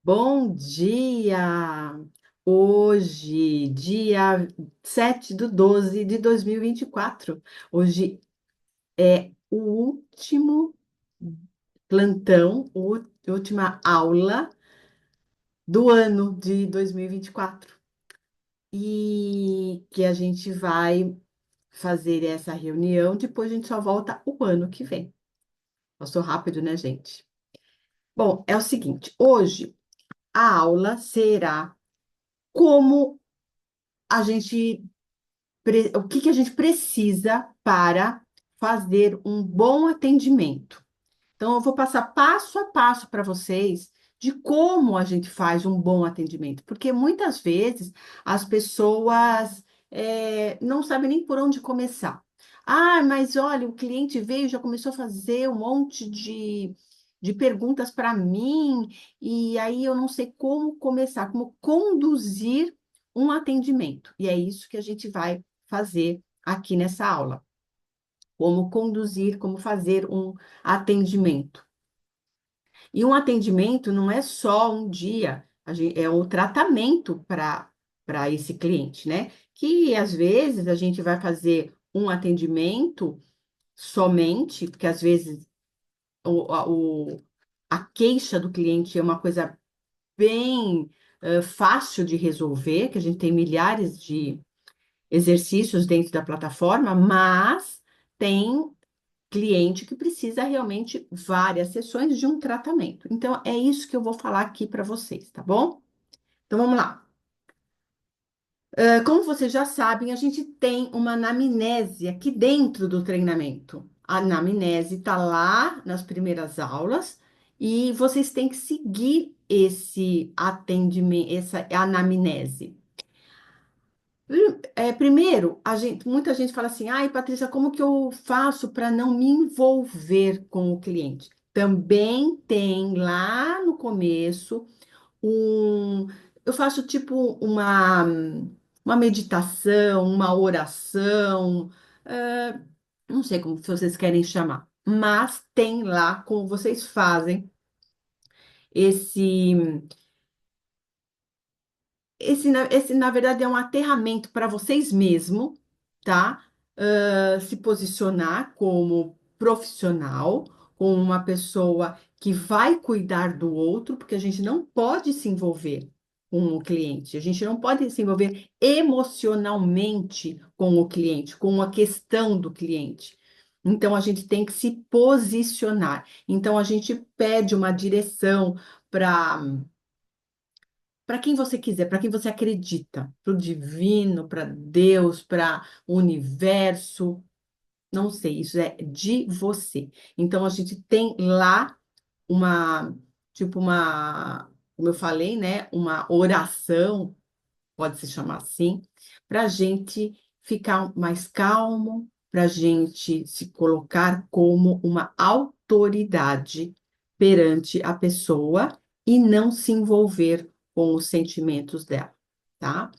Bom dia! Hoje, dia 7/12/2024. Hoje é o último plantão, última aula do ano de 2024. E que a gente vai fazer essa reunião, depois a gente só volta o ano que vem. Passou rápido, né, gente? Bom, é o seguinte, hoje a aula será como a gente o que que a gente precisa para fazer um bom atendimento. Então, eu vou passar passo a passo para vocês de como a gente faz um bom atendimento, porque muitas vezes as pessoas não sabem nem por onde começar. Ah, mas olha, o cliente veio, já começou a fazer um monte de perguntas para mim, e aí eu não sei como começar, como conduzir um atendimento. E é isso que a gente vai fazer aqui nessa aula. Como conduzir, como fazer um atendimento. E um atendimento não é só um dia, é um tratamento para esse cliente, né? Que às vezes a gente vai fazer um atendimento somente, porque às vezes a queixa do cliente é uma coisa bem fácil de resolver, que a gente tem milhares de exercícios dentro da plataforma, mas tem cliente que precisa realmente várias sessões de um tratamento. Então, é isso que eu vou falar aqui para vocês, tá bom? Então, vamos lá. Como vocês já sabem, a gente tem uma anamnese aqui dentro do treinamento. A anamnese está lá nas primeiras aulas e vocês têm que seguir esse atendimento, essa anamnese. Primeiro, muita gente fala assim, ai, Patrícia, como que eu faço para não me envolver com o cliente? Também tem lá no começo um, eu faço tipo uma meditação, uma oração, eh, não sei como vocês querem chamar, mas tem lá como vocês fazem esse esse, na verdade, é um aterramento para vocês mesmos, tá? Se posicionar como profissional, como uma pessoa que vai cuidar do outro, porque a gente não pode se envolver com o cliente, a gente não pode se envolver emocionalmente com o cliente, com a questão do cliente. Então, a gente tem que se posicionar. Então, a gente pede uma direção para quem você quiser, para quem você acredita, para o divino, para Deus, para o universo, não sei, isso é de você. Então a gente tem lá uma, tipo uma, como eu falei, né, uma oração, pode se chamar assim, para a gente ficar mais calmo, para a gente se colocar como uma autoridade perante a pessoa e não se envolver com os sentimentos dela, tá?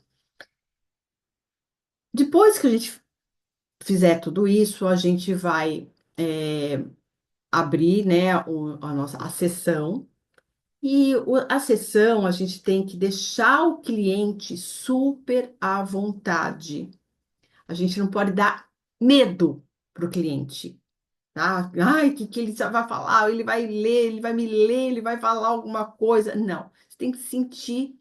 Depois que a gente fizer tudo isso, a gente vai abrir, né, a sessão. E a sessão a gente tem que deixar o cliente super à vontade. A gente não pode dar medo para o cliente, tá? Ai, que ele só vai falar, ele vai ler, ele vai me ler, ele vai falar alguma coisa. Não, você tem que sentir,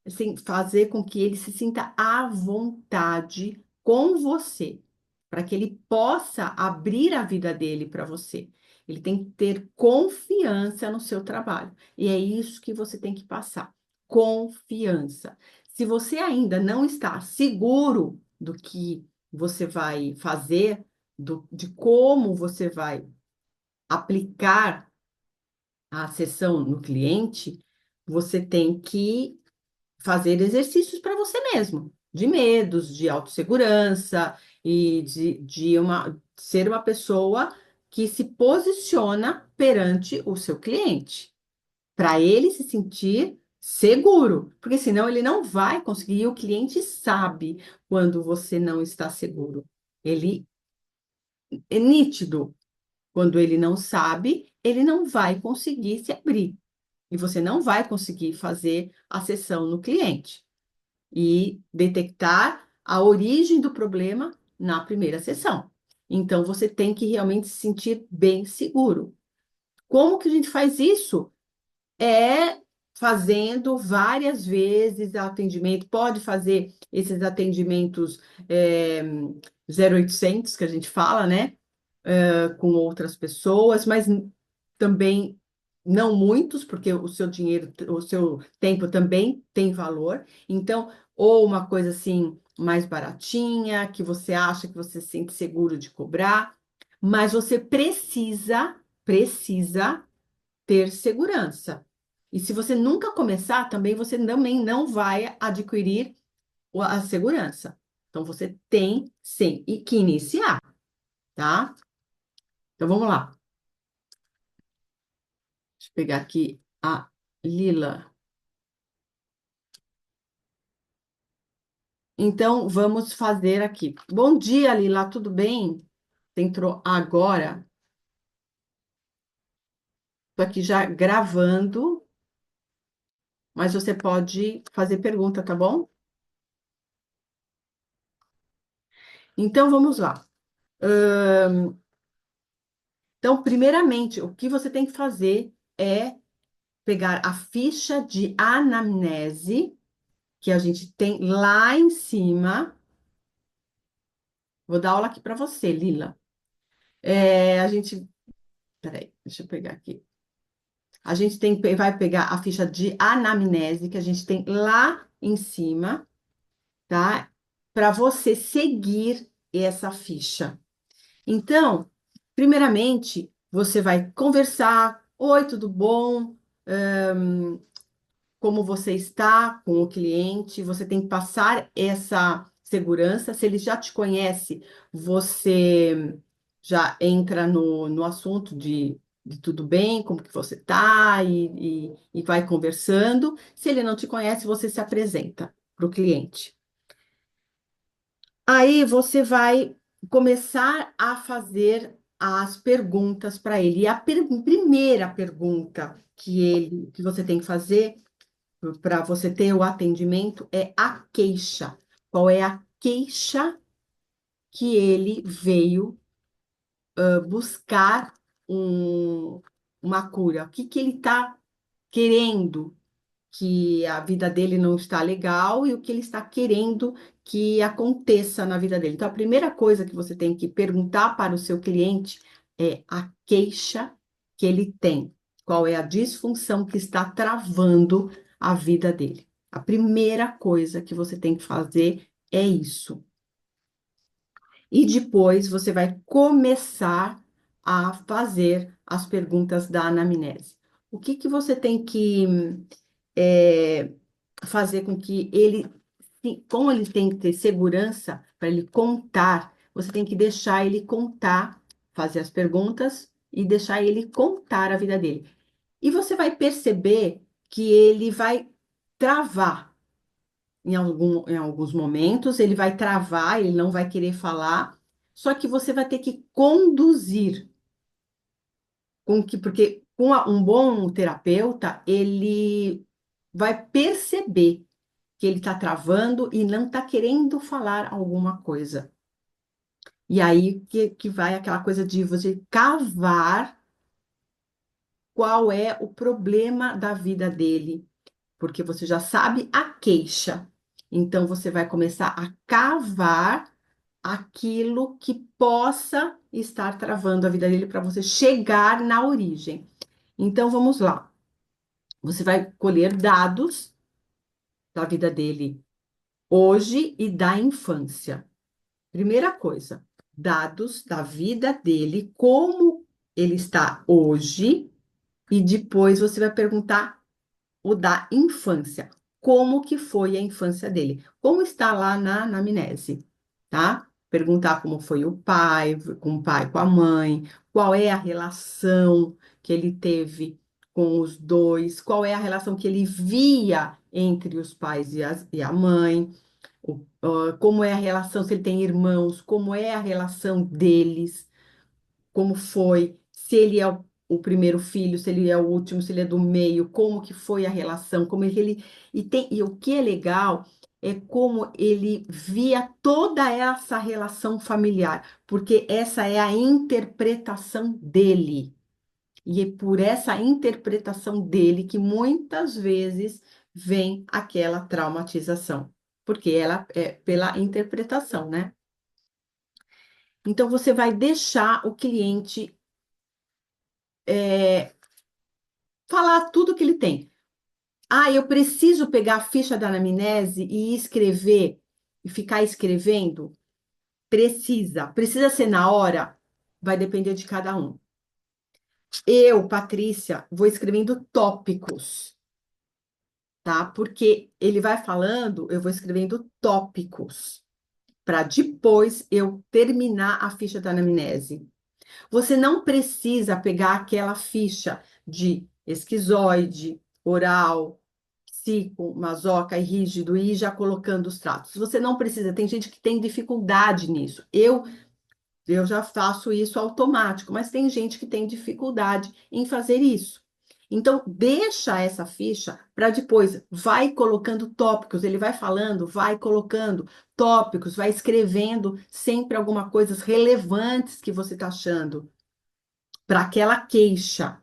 assim, fazer com que ele se sinta à vontade com você, para que ele possa abrir a vida dele para você. Ele tem que ter confiança no seu trabalho. E é isso que você tem que passar. Confiança. Se você ainda não está seguro do que você vai fazer, de como você vai aplicar a sessão no cliente, você tem que fazer exercícios para você mesmo, de medos, de autossegurança e ser uma pessoa que se posiciona perante o seu cliente, para ele se sentir seguro, porque senão ele não vai conseguir, e o cliente sabe quando você não está seguro. Ele é nítido. Quando ele não sabe, ele não vai conseguir se abrir. e você não vai conseguir fazer a sessão no cliente e detectar a origem do problema na primeira sessão. Então, você tem que realmente se sentir bem seguro. Como que a gente faz isso? É fazendo várias vezes atendimento, pode fazer esses atendimentos 0800 que a gente fala, né? Com outras pessoas, mas também não muitos, porque o seu dinheiro, o seu tempo também tem valor. Então, ou uma coisa assim mais baratinha, que você acha que você se sente seguro de cobrar, mas você precisa ter segurança. E se você nunca começar, também você também não vai adquirir a segurança. Então, você tem sim e que iniciar, tá? Então, vamos lá. Deixa eu pegar aqui a Lila. Então, vamos fazer aqui. Bom dia, Lila, tudo bem? Você entrou agora. Estou aqui já gravando, mas você pode fazer pergunta, tá bom? Então, vamos lá. Então, primeiramente, o que você tem que fazer é pegar a ficha de anamnese que a gente tem lá em cima. Vou dar aula aqui para você, Lila. A gente. Peraí, deixa eu pegar aqui. A gente vai pegar a ficha de anamnese que a gente tem lá em cima, tá? Para você seguir essa ficha. Então, primeiramente, você vai conversar. Oi, tudo bom? Como você está com o cliente? Você tem que passar essa segurança. Se ele já te conhece, você já entra no assunto de tudo bem, como que você está e vai conversando. Se ele não te conhece, você se apresenta para o cliente. Aí você vai começar a fazer as perguntas para ele. E a primeira pergunta que você tem que fazer para você ter o atendimento é a queixa. Qual é a queixa que ele veio buscar uma cura? O que que ele está querendo? Que a vida dele não está legal e o que ele está querendo que aconteça na vida dele. Então, a primeira coisa que você tem que perguntar para o seu cliente é a queixa que ele tem. Qual é a disfunção que está travando a vida dele? A primeira coisa que você tem que fazer é isso. E depois você vai começar a fazer as perguntas da anamnese. O que que você tem que é, fazer com que ele, como ele tem que ter segurança para ele contar, você tem que deixar ele contar, fazer as perguntas e deixar ele contar a vida dele. E você vai perceber que ele vai travar em alguns momentos, ele vai travar, ele não vai querer falar, só que você vai ter que conduzir porque com um bom terapeuta, ele vai perceber que ele está travando e não está querendo falar alguma coisa. E aí que vai aquela coisa de você cavar qual é o problema da vida dele, porque você já sabe a queixa. Então você vai começar a cavar aquilo que possa estar travando a vida dele para você chegar na origem. Então vamos lá. Você vai colher dados da vida dele hoje e da infância. Primeira coisa, dados da vida dele, como ele está hoje, e depois você vai perguntar o da infância. Como que foi a infância dele? Como está lá na anamnese, tá? Perguntar como foi o pai, com a mãe, qual é a relação que ele teve com os dois, qual é a relação que ele via entre os pais e a mãe, como é a relação, se ele tem irmãos, como é a relação deles, como foi, se ele é o primeiro filho, se ele é o último, se ele é do meio, como que foi a relação, como é que ele e o que é legal é como ele via toda essa relação familiar, porque essa é a interpretação dele. E é por essa interpretação dele que muitas vezes vem aquela traumatização, porque ela é pela interpretação, né? Então você vai deixar o cliente falar tudo que ele tem. Ah, eu preciso pegar a ficha da anamnese e escrever, e ficar escrevendo? Precisa. Precisa ser na hora? Vai depender de cada um. Eu, Patrícia, vou escrevendo tópicos, tá? Porque ele vai falando, eu vou escrevendo tópicos, para depois eu terminar a ficha da anamnese. Você não precisa pegar aquela ficha de esquizoide, oral, psico, masoca e rígido e ir já colocando os tratos. Você não precisa, tem gente que tem dificuldade nisso. Eu já faço isso automático, mas tem gente que tem dificuldade em fazer isso. Então, deixa essa ficha para depois, vai colocando tópicos, ele vai falando, vai colocando tópicos, vai escrevendo sempre alguma coisas relevantes que você está achando para aquela queixa,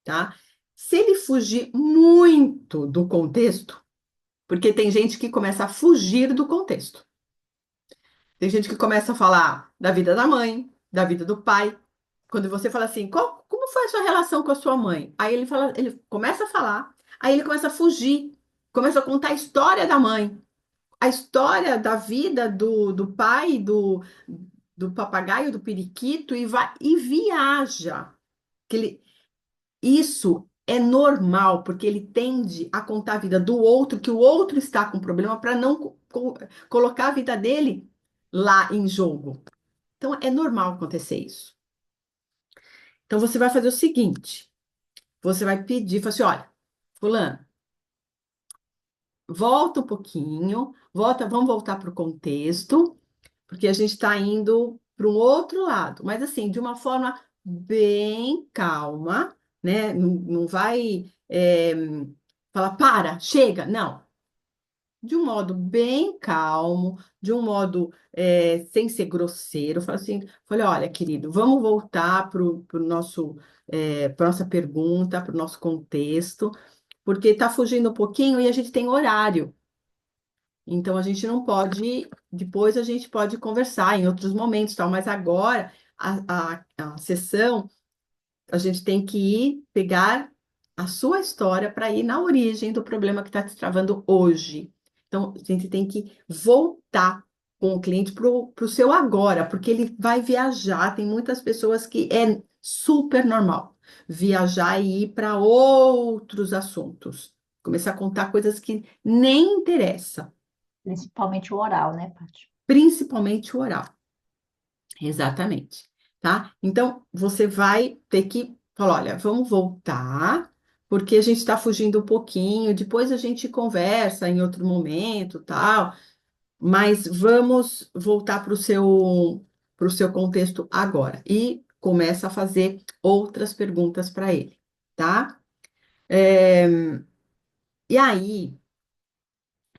tá? Se ele fugir muito do contexto, porque tem gente que começa a fugir do contexto. Tem gente que começa a falar da vida da mãe, da vida do pai. Quando você fala assim, como foi a sua relação com a sua mãe? Aí ele fala, ele começa a falar, aí ele começa a fugir, começa a contar a história da mãe, a história da vida do pai, do papagaio, do periquito, e vai e viaja. Que ele, isso é normal, porque ele tende a contar a vida do outro, que o outro está com problema, para não colocar a vida dele lá em jogo. Então, é normal acontecer isso. Então, você vai fazer o seguinte: você vai pedir, fala assim, olha, fulano, volta um pouquinho, vamos voltar para o contexto, porque a gente está indo para um outro lado, mas assim, de uma forma bem calma, né? Não vai falar, para, chega, não. De um modo bem calmo, de um modo sem ser grosseiro, fala assim, falei, olha, querido, vamos voltar para o nosso, para nossa pergunta, para o nosso contexto, porque está fugindo um pouquinho e a gente tem horário. Então, a gente não pode, depois a gente pode conversar em outros momentos, tal, mas agora a sessão, a gente tem que ir pegar a sua história para ir na origem do problema que está te travando hoje. Então, a gente tem que voltar com o cliente para o seu agora, porque ele vai viajar. Tem muitas pessoas que é super normal viajar e ir para outros assuntos. Começar a contar coisas que nem interessam. Principalmente o oral, né, Paty? Principalmente o oral. Exatamente, tá? Então, você vai ter que falar, olha, vamos voltar, porque a gente está fugindo um pouquinho, depois a gente conversa em outro momento, tal, mas vamos voltar para o seu contexto agora. E começa a fazer outras perguntas para ele, tá? E aí,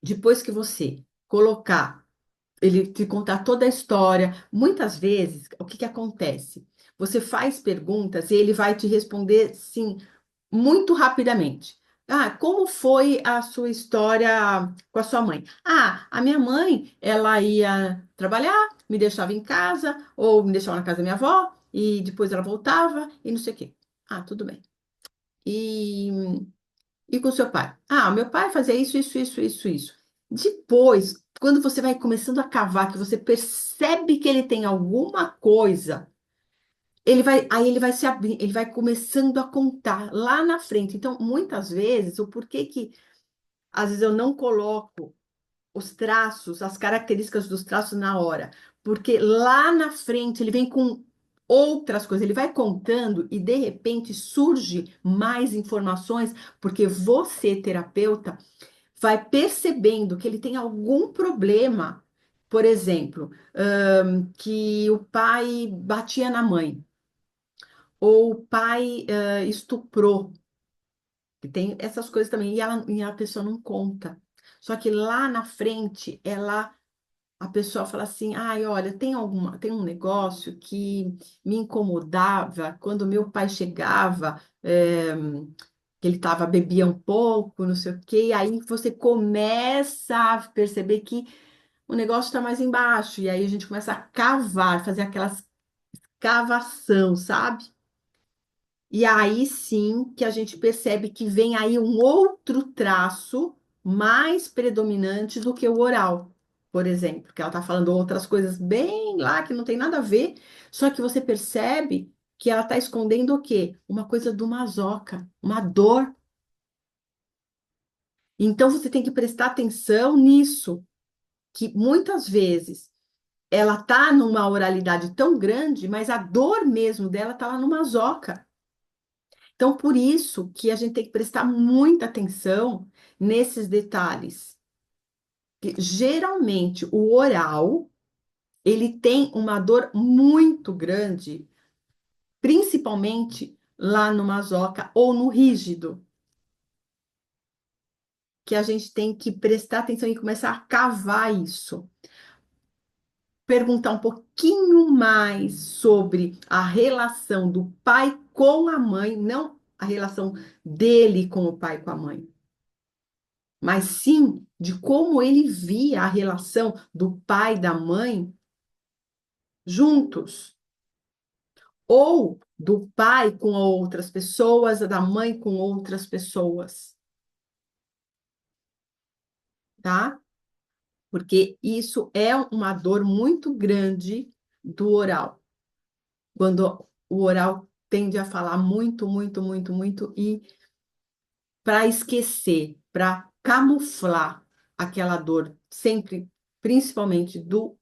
depois que você colocar ele te contar toda a história. Muitas vezes, o que que acontece? Você faz perguntas e ele vai te responder, sim, muito rapidamente. Ah, como foi a sua história com a sua mãe? Ah, a minha mãe, ela ia trabalhar, me deixava em casa, ou me deixava na casa da minha avó, e depois ela voltava, e não sei o quê. Ah, tudo bem. E e com o seu pai? Ah, meu pai fazia isso, isso, isso, isso, isso. Depois, quando você vai começando a cavar, que você percebe que ele tem alguma coisa, aí ele vai se abrir, ele vai começando a contar lá na frente. Então, muitas vezes, o porquê que às vezes eu não coloco os traços, as características dos traços na hora, porque lá na frente ele vem com outras coisas, ele vai contando e de repente surge mais informações, porque você, terapeuta, vai percebendo que ele tem algum problema, por exemplo, que o pai batia na mãe, ou o pai estuprou, que tem essas coisas também, e a pessoa não conta. Só que lá na frente, a pessoa fala assim, ai, olha, tem um negócio que me incomodava quando meu pai chegava, que ele bebia um pouco, não sei o quê, e aí você começa a perceber que o negócio está mais embaixo, e aí a gente começa a cavar, fazer aquelas cavação, sabe? E aí sim que a gente percebe que vem aí um outro traço mais predominante do que o oral, por exemplo, que ela está falando outras coisas bem lá que não tem nada a ver, só que você percebe que ela está escondendo o quê? Uma coisa do masoca, uma dor. Então você tem que prestar atenção nisso, que muitas vezes ela tá numa oralidade tão grande, mas a dor mesmo dela tá lá no masoca. Então, por isso que a gente tem que prestar muita atenção nesses detalhes. Que, geralmente, o oral, ele tem uma dor muito grande, principalmente lá no masoca ou no rígido, que a gente tem que prestar atenção e começar a cavar isso. Perguntar um pouquinho mais sobre a relação do pai com a mãe, não a relação dele com o pai e com a mãe, mas sim de como ele via a relação do pai e da mãe juntos, ou do pai com outras pessoas, da mãe com outras pessoas, tá? Porque isso é uma dor muito grande do oral. Quando o oral tende a falar muito, muito, muito, muito, e para esquecer, para camuflar aquela dor, sempre, principalmente do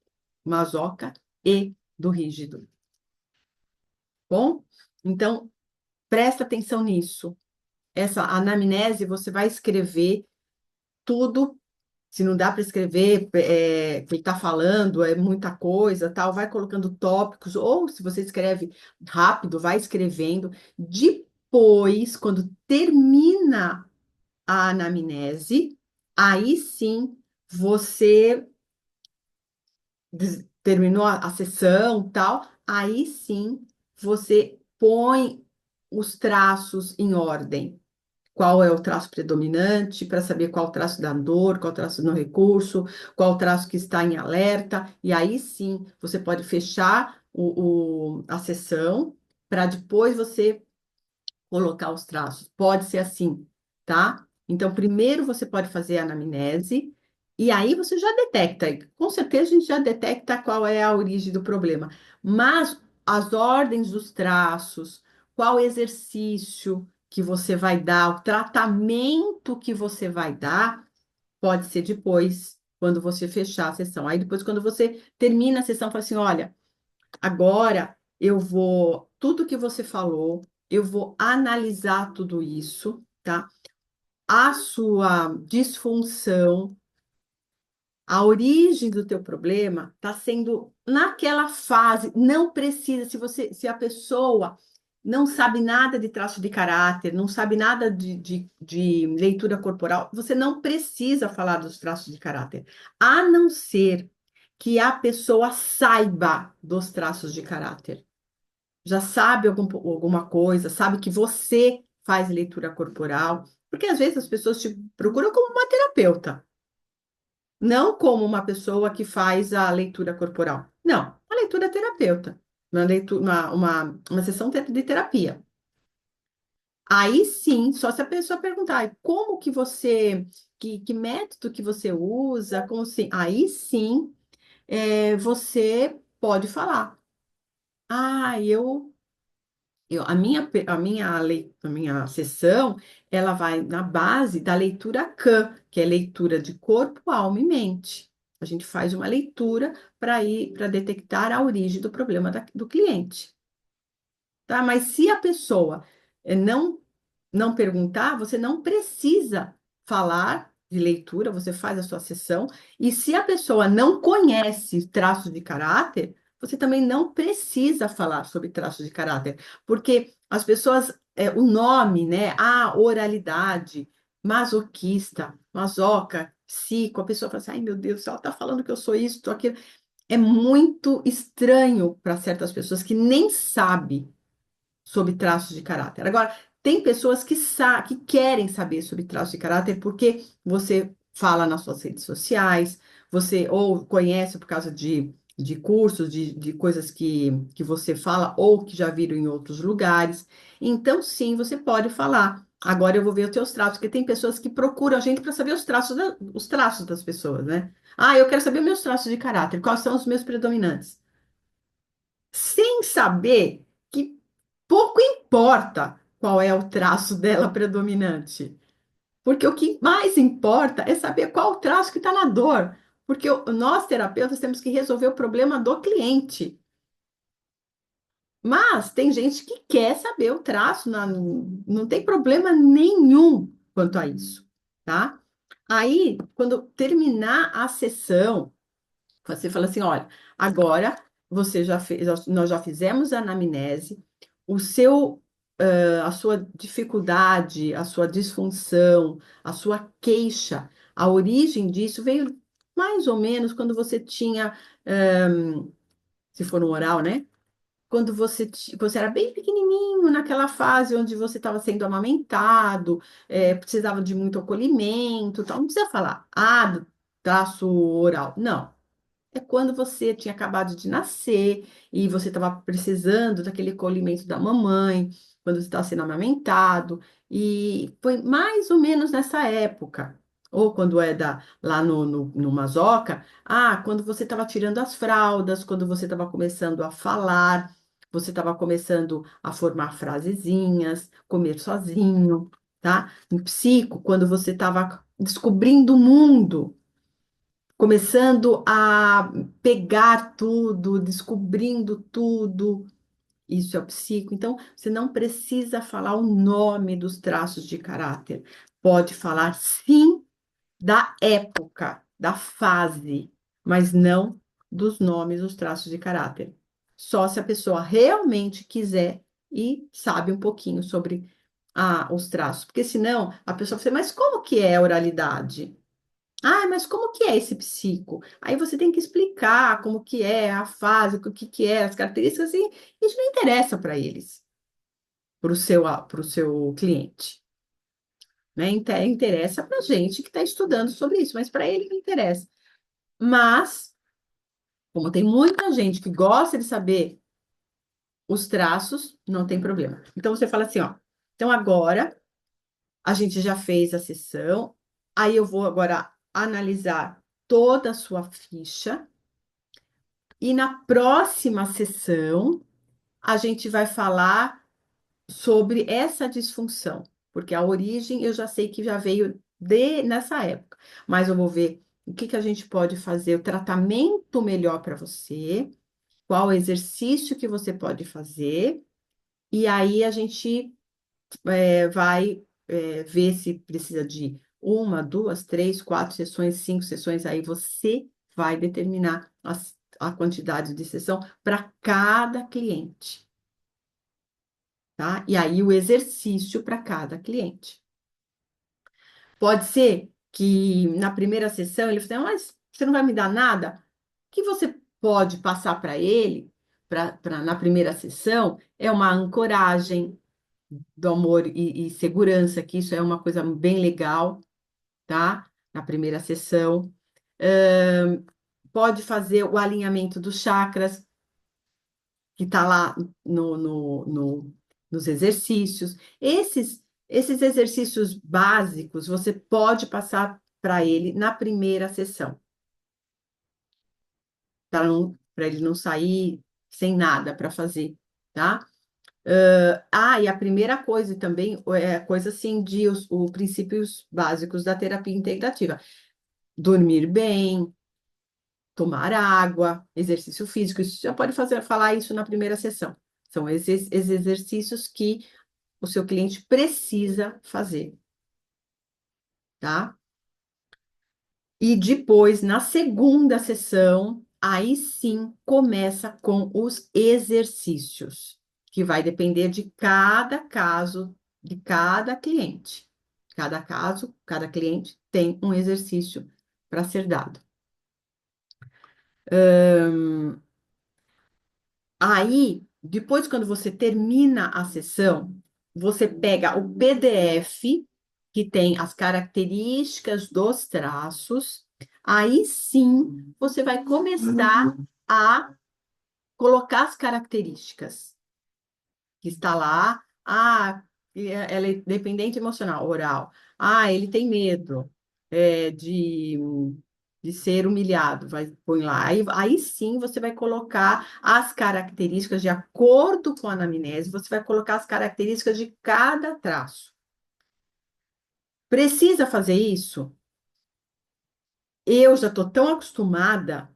masoca e do rígido. Bom? Então, presta atenção nisso. Essa anamnese, você vai escrever tudo. Se não dá para escrever, o que ele está falando, é muita coisa, tal, vai colocando tópicos, ou se você escreve rápido, vai escrevendo. Depois, quando termina a anamnese, aí sim você terminou a sessão, tal, aí sim você põe os traços em ordem. Qual é o traço predominante, para saber qual o traço da dor, qual o traço no recurso, qual o traço que está em alerta, e aí sim você pode fechar a sessão para depois você colocar os traços. Pode ser assim, tá? Então, primeiro você pode fazer a anamnese, e aí você já detecta, com certeza a gente já detecta qual é a origem do problema. Mas as ordens dos traços, qual exercício que você vai dar, o tratamento que você vai dar, pode ser depois, quando você fechar a sessão. Aí depois, quando você termina a sessão, fala assim: olha. Agora eu vou, tudo que você falou, eu vou analisar tudo isso, tá? A sua disfunção, a origem do teu problema está sendo naquela fase, não precisa, se a pessoa não sabe nada de traço de caráter, não sabe nada de leitura corporal, você não precisa falar dos traços de caráter, a não ser que a pessoa saiba dos traços de caráter, já sabe alguma coisa, sabe que você faz leitura corporal, porque às vezes as pessoas te procuram como uma terapeuta, não como uma pessoa que faz a leitura corporal. Não, a leitura é terapeuta, uma sessão de terapia. Aí sim, só se a pessoa perguntar, como que você, que método que você usa, como assim? Aí sim, você pode falar. Ah, a minha sessão, ela vai na base da leitura CAM, que é leitura de corpo, alma e mente. A gente faz uma leitura para detectar a origem do problema do cliente, tá? Mas se a pessoa não perguntar, você não precisa falar de leitura, você faz a sua sessão, e se a pessoa não conhece traços de caráter, você também não precisa falar sobre traços de caráter, porque as pessoas, o nome, né? A oralidade, masoquista, masoca, psico, a pessoa fala assim, ai meu Deus, ela está falando que eu sou isso, tô aquilo. É muito estranho para certas pessoas que nem sabem sobre traços de caráter. Agora, tem pessoas que querem saber sobre traços de caráter porque você fala nas suas redes sociais, você ou conhece por causa de cursos, de coisas que você fala ou que já viram em outros lugares. Então, sim, você pode falar. Agora eu vou ver os teus traços, porque tem pessoas que procuram a gente para saber os traços das pessoas, né? Ah, eu quero saber meus traços de caráter, quais são os meus predominantes sem saber que pouco importa qual é o traço dela predominante. Porque o que mais importa é saber qual o traço que está na dor. Porque nós, terapeutas, temos que resolver o problema do cliente. Mas tem gente que quer saber o traço, não tem problema nenhum quanto a isso, tá? Aí, quando terminar a sessão, você fala assim: olha, agora você já fez, nós já fizemos a anamnese, o seu, a sua dificuldade, a sua disfunção, a sua queixa, a origem disso veio mais ou menos quando você tinha, se for no oral, né? Quando você era bem pequenininho, naquela fase onde você estava sendo amamentado, precisava de muito acolhimento, tal. Não precisa falar, do traço oral. Não, é quando você tinha acabado de nascer e você estava precisando daquele acolhimento da mamãe, quando você estava sendo amamentado, e foi mais ou menos nessa época. Ou quando lá no Mazoca, quando você estava tirando as fraldas, quando você estava começando a falar, você estava começando a formar frasezinhas, comer sozinho, tá? No psico, quando você estava descobrindo o mundo, começando a pegar tudo, descobrindo tudo. Isso é o psico. Então, você não precisa falar o nome dos traços de caráter. Pode falar, sim, da época, da fase, mas não dos nomes dos traços de caráter. Só se a pessoa realmente quiser e sabe um pouquinho sobre os traços. Porque senão a pessoa fala, mas como que é a oralidade? Mas como que é esse psico? Aí você tem que explicar como que é a fase, o que que é, as características, e isso não interessa para eles, para o seu cliente, né? Interessa para a gente que está estudando sobre isso, mas para ele não interessa. Mas, como tem muita gente que gosta de saber os traços, não tem problema. Então você fala assim, ó, então agora a gente já fez a sessão, aí eu vou agora analisar toda a sua ficha. E na próxima sessão, a gente vai falar sobre essa disfunção, porque a origem eu já sei que já veio nessa época, mas eu vou ver o que que a gente pode fazer, o tratamento melhor para você, qual exercício que você pode fazer, e aí a gente vai ver se precisa de uma, duas, três, quatro sessões, cinco sessões, aí você vai determinar a quantidade de sessão para cada cliente, tá? E aí o exercício para cada cliente. Pode ser que na primeira sessão ele fale, mas você não vai me dar nada? O que você pode passar para ele, na primeira sessão, é uma ancoragem do amor e segurança, que isso é uma coisa bem legal, tá? Na primeira sessão. Ahn, Pode fazer o alinhamento dos chakras, que está lá nos exercícios. Esses exercícios básicos você pode passar para ele na primeira sessão, para ele não sair sem nada para fazer, tá? E a primeira coisa também é coisa assim de os princípios básicos da terapia integrativa. Dormir bem, tomar água, exercício físico, isso já pode falar isso na primeira sessão. São esses exercícios que o seu cliente precisa fazer, tá? E depois, na segunda sessão, Aí sim começa com os exercícios, que vai depender de cada caso, de cada cliente. Cada caso, cada cliente tem um exercício para ser dado. Aí, depois, quando você termina a sessão, você pega o PDF que tem as características dos traços. Aí sim, você vai começar a colocar as características que está lá. Ah, ela é dependente emocional, oral. Ah, ele tem medo de ser humilhado. Vai, põe lá. Aí sim você vai colocar as características de acordo com a anamnese, você vai colocar as características de cada traço. Precisa fazer isso? Eu já estou tão acostumada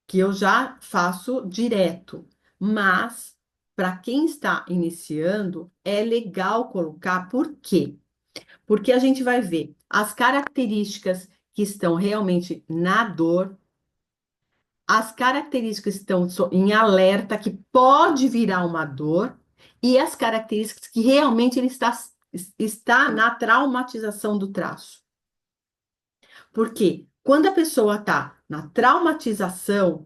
que eu já faço direto, mas para quem está iniciando, é legal colocar, por quê? Porque a gente vai ver as características que estão realmente na dor, as características que estão em alerta, que pode virar uma dor, e as características que realmente ele está na traumatização do traço. Porque quando a pessoa está na traumatização,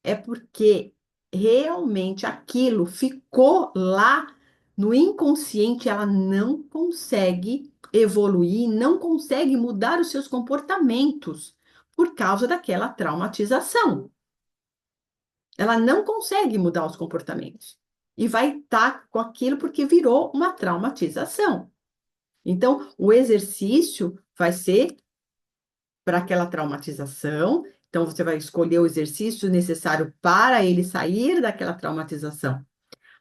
é porque realmente aquilo ficou lá no inconsciente, ela não consegue evoluir, não consegue mudar os seus comportamentos por causa daquela traumatização. Ela não consegue mudar os comportamentos e vai estar com aquilo porque virou uma traumatização. Então, o exercício vai ser para aquela traumatização. Então, você vai escolher o exercício necessário para ele sair daquela traumatização.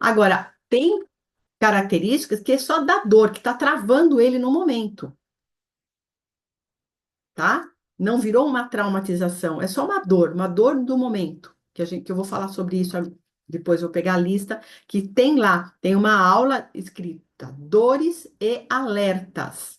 Agora, tem características que é só da dor, que está travando ele no momento, tá? Não virou uma traumatização, é só uma dor do momento, que eu vou falar sobre isso depois, vou pegar a lista, que tem lá, tem uma aula escrita, dores e alertas.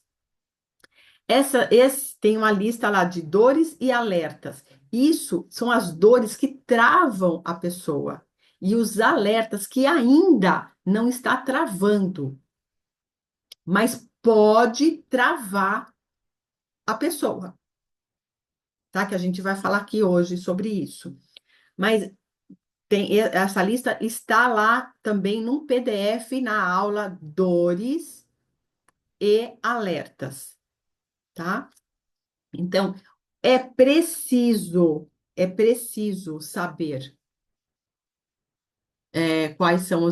Esse tem uma lista lá de dores e alertas. Isso são as dores que travam a pessoa e os alertas que ainda não está travando, mas pode travar a pessoa, tá? Que a gente vai falar aqui hoje sobre isso. Mas essa lista está lá também num PDF na aula Dores e Alertas, tá? Então, é preciso saber quais são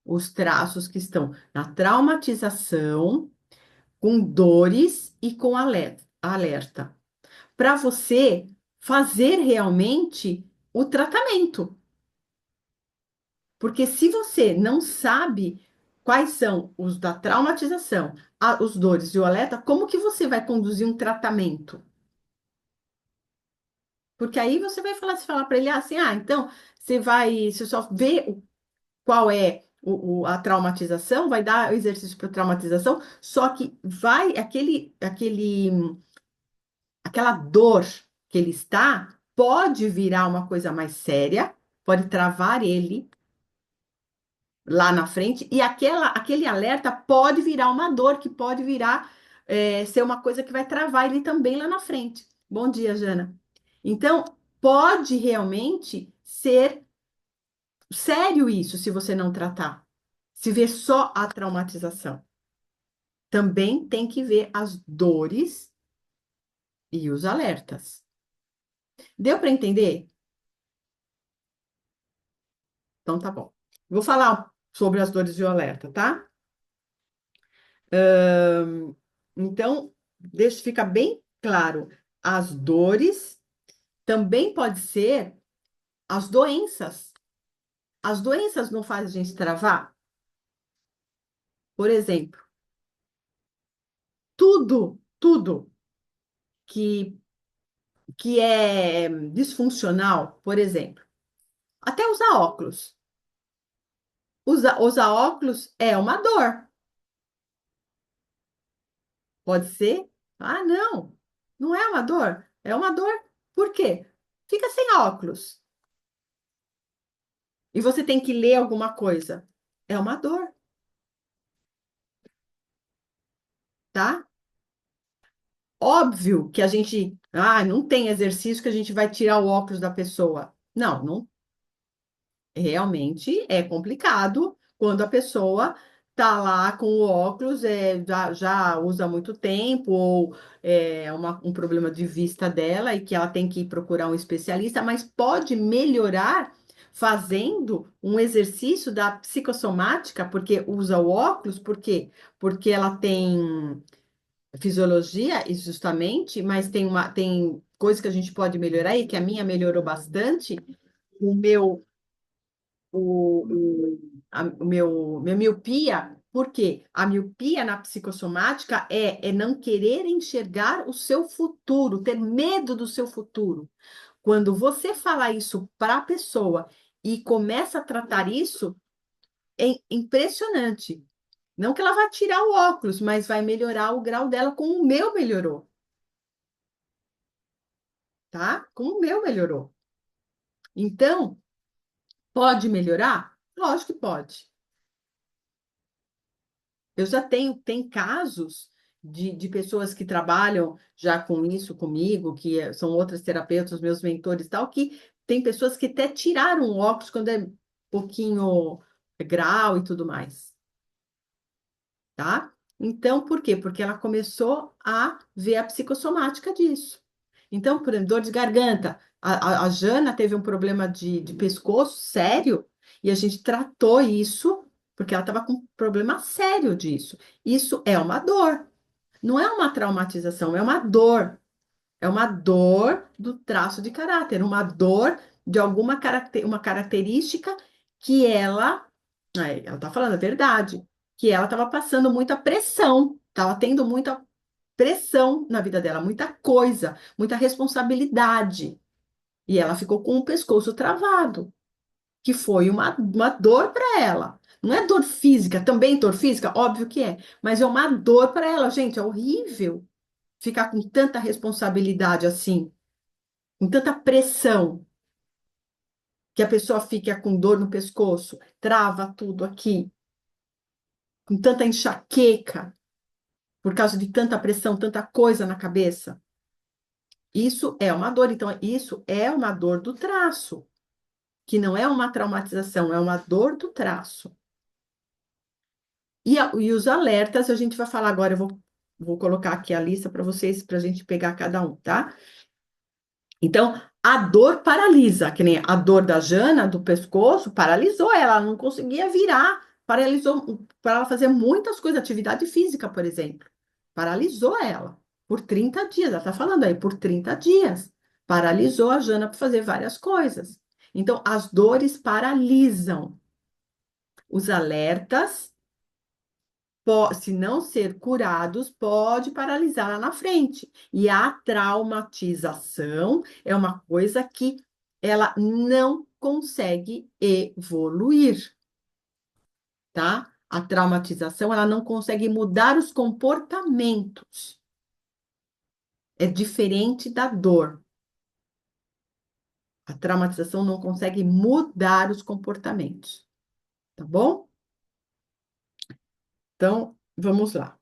os traços que estão na traumatização, com dores e com alerta, para você fazer realmente o tratamento. Porque se você não sabe quais são os da traumatização, os dores e o alerta, como que você vai conduzir um tratamento? Porque aí você vai falar para ele assim, então você só vê qual é a traumatização, vai dar o exercício para traumatização, só que vai aquela dor que ele está pode virar uma coisa mais séria, pode travar ele lá na frente, e aquele alerta pode virar uma dor, que pode virar, ser uma coisa que vai travar ele também lá na frente. Bom dia, Jana. Então, pode realmente ser sério isso, se você não tratar. Se vê só a traumatização. Também tem que ver as dores e os alertas. Deu para entender? Então tá bom. Vou falar sobre as dores e o alerta, tá? Então, deixa ficar bem claro. As dores também pode ser as doenças. As doenças não fazem a gente travar? Por exemplo, tudo que, que é disfuncional, por exemplo, até usar óculos. Usar óculos é uma dor. Pode ser? Ah, não. Não é uma dor. É uma dor. Por quê? fica sem óculos e você tem que ler alguma coisa. É uma dor, tá? Óbvio que a gente, não tem exercício que a gente vai tirar o óculos da pessoa. Não, não, realmente é complicado quando a pessoa tá lá com o óculos, já usa há muito tempo, ou é um problema de vista dela e que ela tem que ir procurar um especialista, mas pode melhorar fazendo um exercício da psicossomática, porque usa o óculos, por quê? Porque ela tem fisiologia, e justamente, mas tem coisa que a gente pode melhorar e que a minha melhorou bastante. O meu o meu, minha miopia, porque a miopia na psicossomática é não querer enxergar o seu futuro, ter medo do seu futuro. Quando você fala isso para a pessoa e começa a tratar isso, é impressionante. Não que ela vá tirar o óculos, mas vai melhorar o grau dela, como o meu melhorou, tá? Como o meu melhorou. Então, pode melhorar? Lógico que pode. Eu já tem casos de pessoas que trabalham já com isso comigo, que são outras terapeutas, meus mentores e tal, que tem pessoas que até tiraram o óculos quando é pouquinho grau e tudo mais, tá? Então, por quê? Porque ela começou a ver a psicossomática disso. Então, por exemplo, dor de garganta. A Jana teve um problema de pescoço sério e a gente tratou isso porque ela estava com um problema sério disso. Isso é uma dor. Não é uma traumatização, é uma dor. É uma dor do traço de caráter, uma dor de alguma uma característica que ela está falando a verdade, que ela estava passando muita pressão, estava tendo muita pressão na vida dela, muita coisa, muita responsabilidade. E ela ficou com o pescoço travado, que foi uma dor para ela. Não é dor física, também dor física, óbvio que é, mas é uma dor para ela, gente, é horrível ficar com tanta responsabilidade assim, com tanta pressão, que a pessoa fica com dor no pescoço, trava tudo aqui, com tanta enxaqueca, por causa de tanta pressão, tanta coisa na cabeça. Isso é uma dor, então isso é uma dor do traço, que não é uma traumatização, é uma dor do traço. E os alertas, a gente vai falar agora, vou colocar aqui a lista para vocês, para a gente pegar cada um, tá? Então, a dor paralisa, que nem a dor da Jana, do pescoço, paralisou ela, ela não conseguia virar, paralisou para ela fazer muitas coisas, atividade física, por exemplo. Paralisou ela por 30 dias, ela está falando aí, por 30 dias. Paralisou a Jana para fazer várias coisas. Então, as dores paralisam. Os alertas, se não ser curados, pode paralisar lá na frente. E a traumatização é uma coisa que ela não consegue evoluir, tá? A traumatização, ela não consegue mudar os comportamentos. É diferente da dor. A traumatização não consegue mudar os comportamentos, tá bom? Então, vamos lá.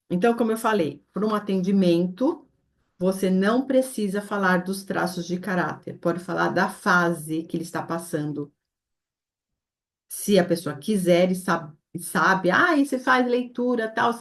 Então, como eu falei, para um atendimento, você não precisa falar dos traços de caráter, pode falar da fase que ele está passando. Se a pessoa quiser e sabe, e você faz leitura, tal,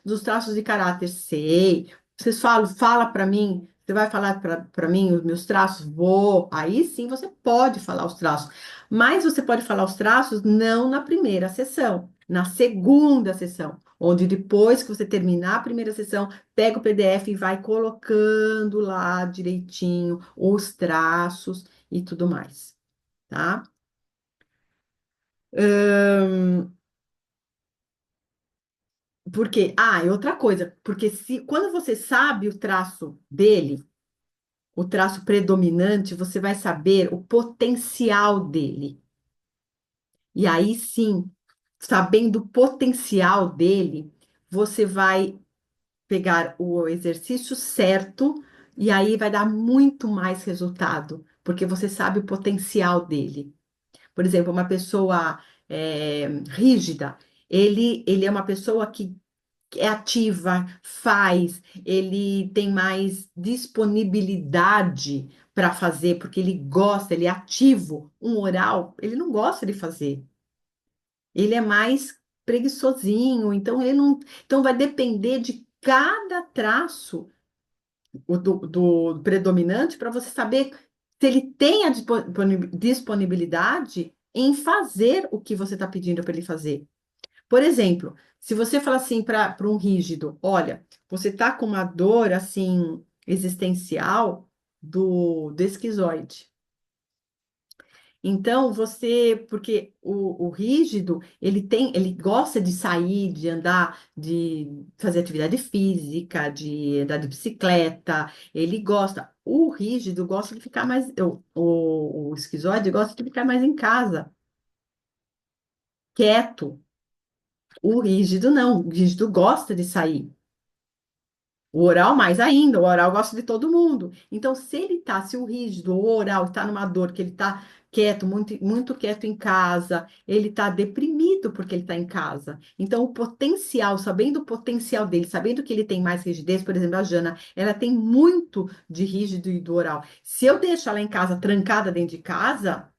dos traços de caráter, sei. Vocês falam, fala para mim, você vai falar para mim os meus traços? Vou. Aí sim você pode falar os traços. Mas você pode falar os traços não na primeira sessão, na segunda sessão, onde depois que você terminar a primeira sessão, pega o PDF e vai colocando lá direitinho os traços e tudo mais, tá? Porque, e outra coisa, porque se quando você sabe o traço dele, o traço predominante, você vai saber o potencial dele. E aí sim, sabendo o potencial dele, você vai pegar o exercício certo E aí vai dar muito mais resultado, porque você sabe o potencial dele. Por exemplo, uma pessoa rígida, ele é uma pessoa que é ativa, faz, ele tem mais disponibilidade para fazer, porque ele gosta, ele é ativo. Um oral, ele não gosta de fazer. Ele é mais preguiçosinho, então ele não. Então vai depender de cada traço do predominante para você saber se ele tem a disponibilidade em fazer o que você está pedindo para ele fazer. Por exemplo, se você fala assim para um rígido, olha, você está com uma dor assim existencial do esquizoide. Então, porque o rígido, ele gosta de sair, de andar, de fazer atividade física, de andar de bicicleta, ele gosta. O rígido gosta de ficar mais, o esquizoide gosta de ficar mais em casa, quieto. O rígido não, o rígido gosta de sair. O oral mais ainda, o oral gosta de todo mundo. Então, se o rígido, o oral está numa dor, que ele está quieto, muito, muito quieto em casa, ele está deprimido porque ele está em casa. Então, o potencial, sabendo o potencial dele, sabendo que ele tem mais rigidez, por exemplo, a Jana, ela tem muito de rígido e do oral. Se eu deixo ela em casa, trancada dentro de casa,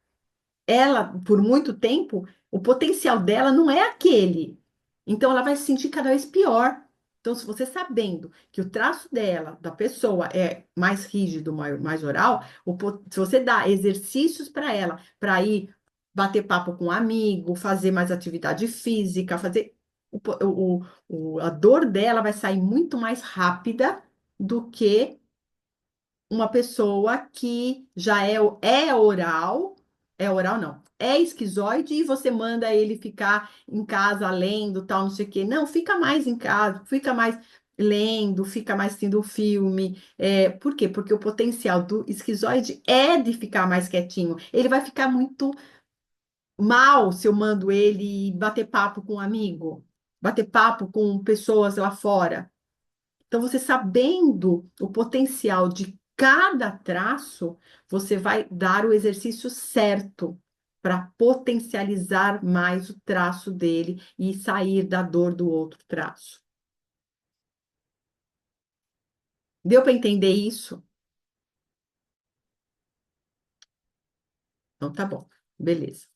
ela, por muito tempo, o potencial dela não é aquele. Então, ela vai se sentir cada vez pior. Então, se você sabendo que o traço dela, da pessoa, é mais rígido, mais oral, se você dá exercícios para ir bater papo com um amigo, fazer mais atividade física, fazer. A dor dela vai sair muito mais rápida do que uma pessoa que já é oral não, é esquizoide e você manda ele ficar em casa lendo, tal, não sei o quê. Não, fica mais em casa, fica mais lendo, fica mais assistindo filme. Por quê? Porque o potencial do esquizoide é de ficar mais quietinho. Ele vai ficar muito mal se eu mando ele bater papo com um amigo, bater papo com pessoas lá fora. Então, você sabendo o potencial de cada traço, você vai dar o exercício certo para potencializar mais o traço dele e sair da dor do outro traço. Deu para entender isso? Então, tá bom. Beleza.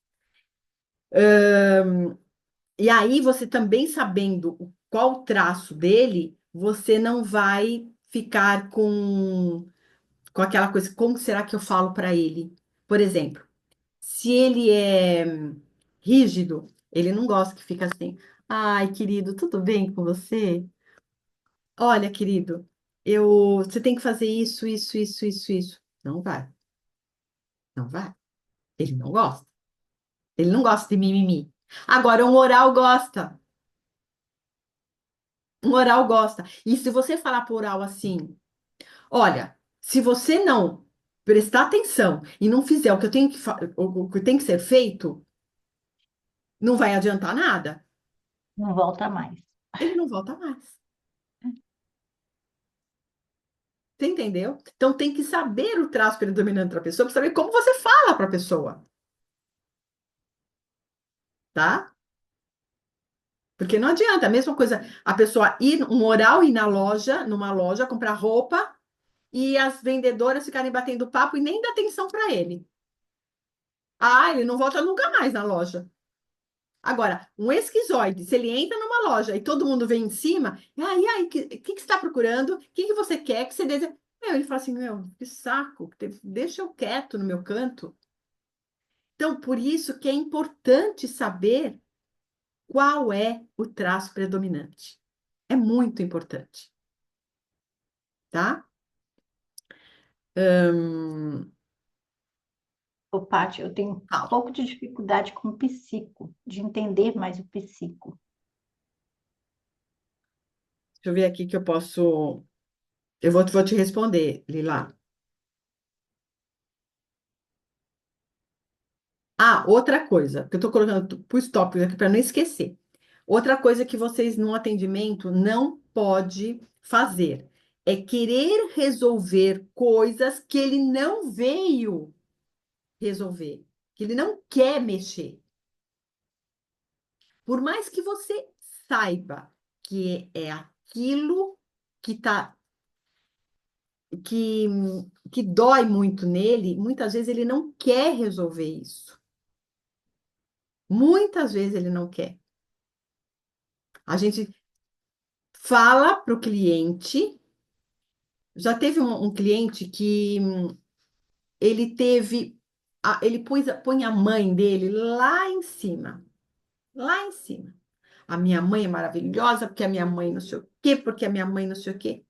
E aí, você também sabendo qual o traço dele, você não vai ficar com aquela coisa, como será que eu falo para ele? Por exemplo, se ele é rígido, ele não gosta que fica assim. Ai, querido, tudo bem com você? Olha, querido, você tem que fazer isso, isso, isso, isso, isso. Não vai, não vai. Ele não gosta. Ele não gosta de mimimi. Agora, um oral gosta. Um oral gosta. E se você falar pro oral assim, olha, se você não prestar atenção e não fizer o que tem que ser feito, não vai adiantar nada. Não volta mais. Ele não volta mais. Você entendeu? Então tem que saber o traço predominante da pessoa para saber como você fala para a pessoa, tá? Porque não adianta, a mesma coisa, a pessoa ir, um oral ir numa loja, comprar roupa e as vendedoras ficarem batendo papo e nem dar atenção para ele. Ah, ele não volta nunca mais na loja. Agora, um esquizoide, se ele entra numa loja e todo mundo vem em cima, o que você está procurando? O que você quer? Que você deseja? Meu, ele fala assim, meu, que saco, deixa eu quieto no meu canto. Então, por isso que é importante saber qual é o traço predominante. É muito importante, tá? Hum, Ô, Paty, eu tenho um fala. pouco de dificuldade com o psico, de entender mais o psico. Deixa eu ver aqui que eu posso. Eu vou te responder, Lila. Ah, outra coisa, que eu estou colocando os tópicos aqui para não esquecer. Outra coisa que vocês no atendimento não pode fazer. é querer resolver coisas que ele não veio resolver, que ele não quer mexer. Por mais que você saiba que é aquilo que tá que, que dói muito nele, muitas vezes ele não quer resolver isso. Muitas vezes ele não quer. A gente fala para o cliente. Já teve um cliente que ele teve, ele põe a mãe dele lá em cima, lá em cima. A minha mãe é maravilhosa, porque a minha mãe não sei o quê, porque a minha mãe não sei o quê.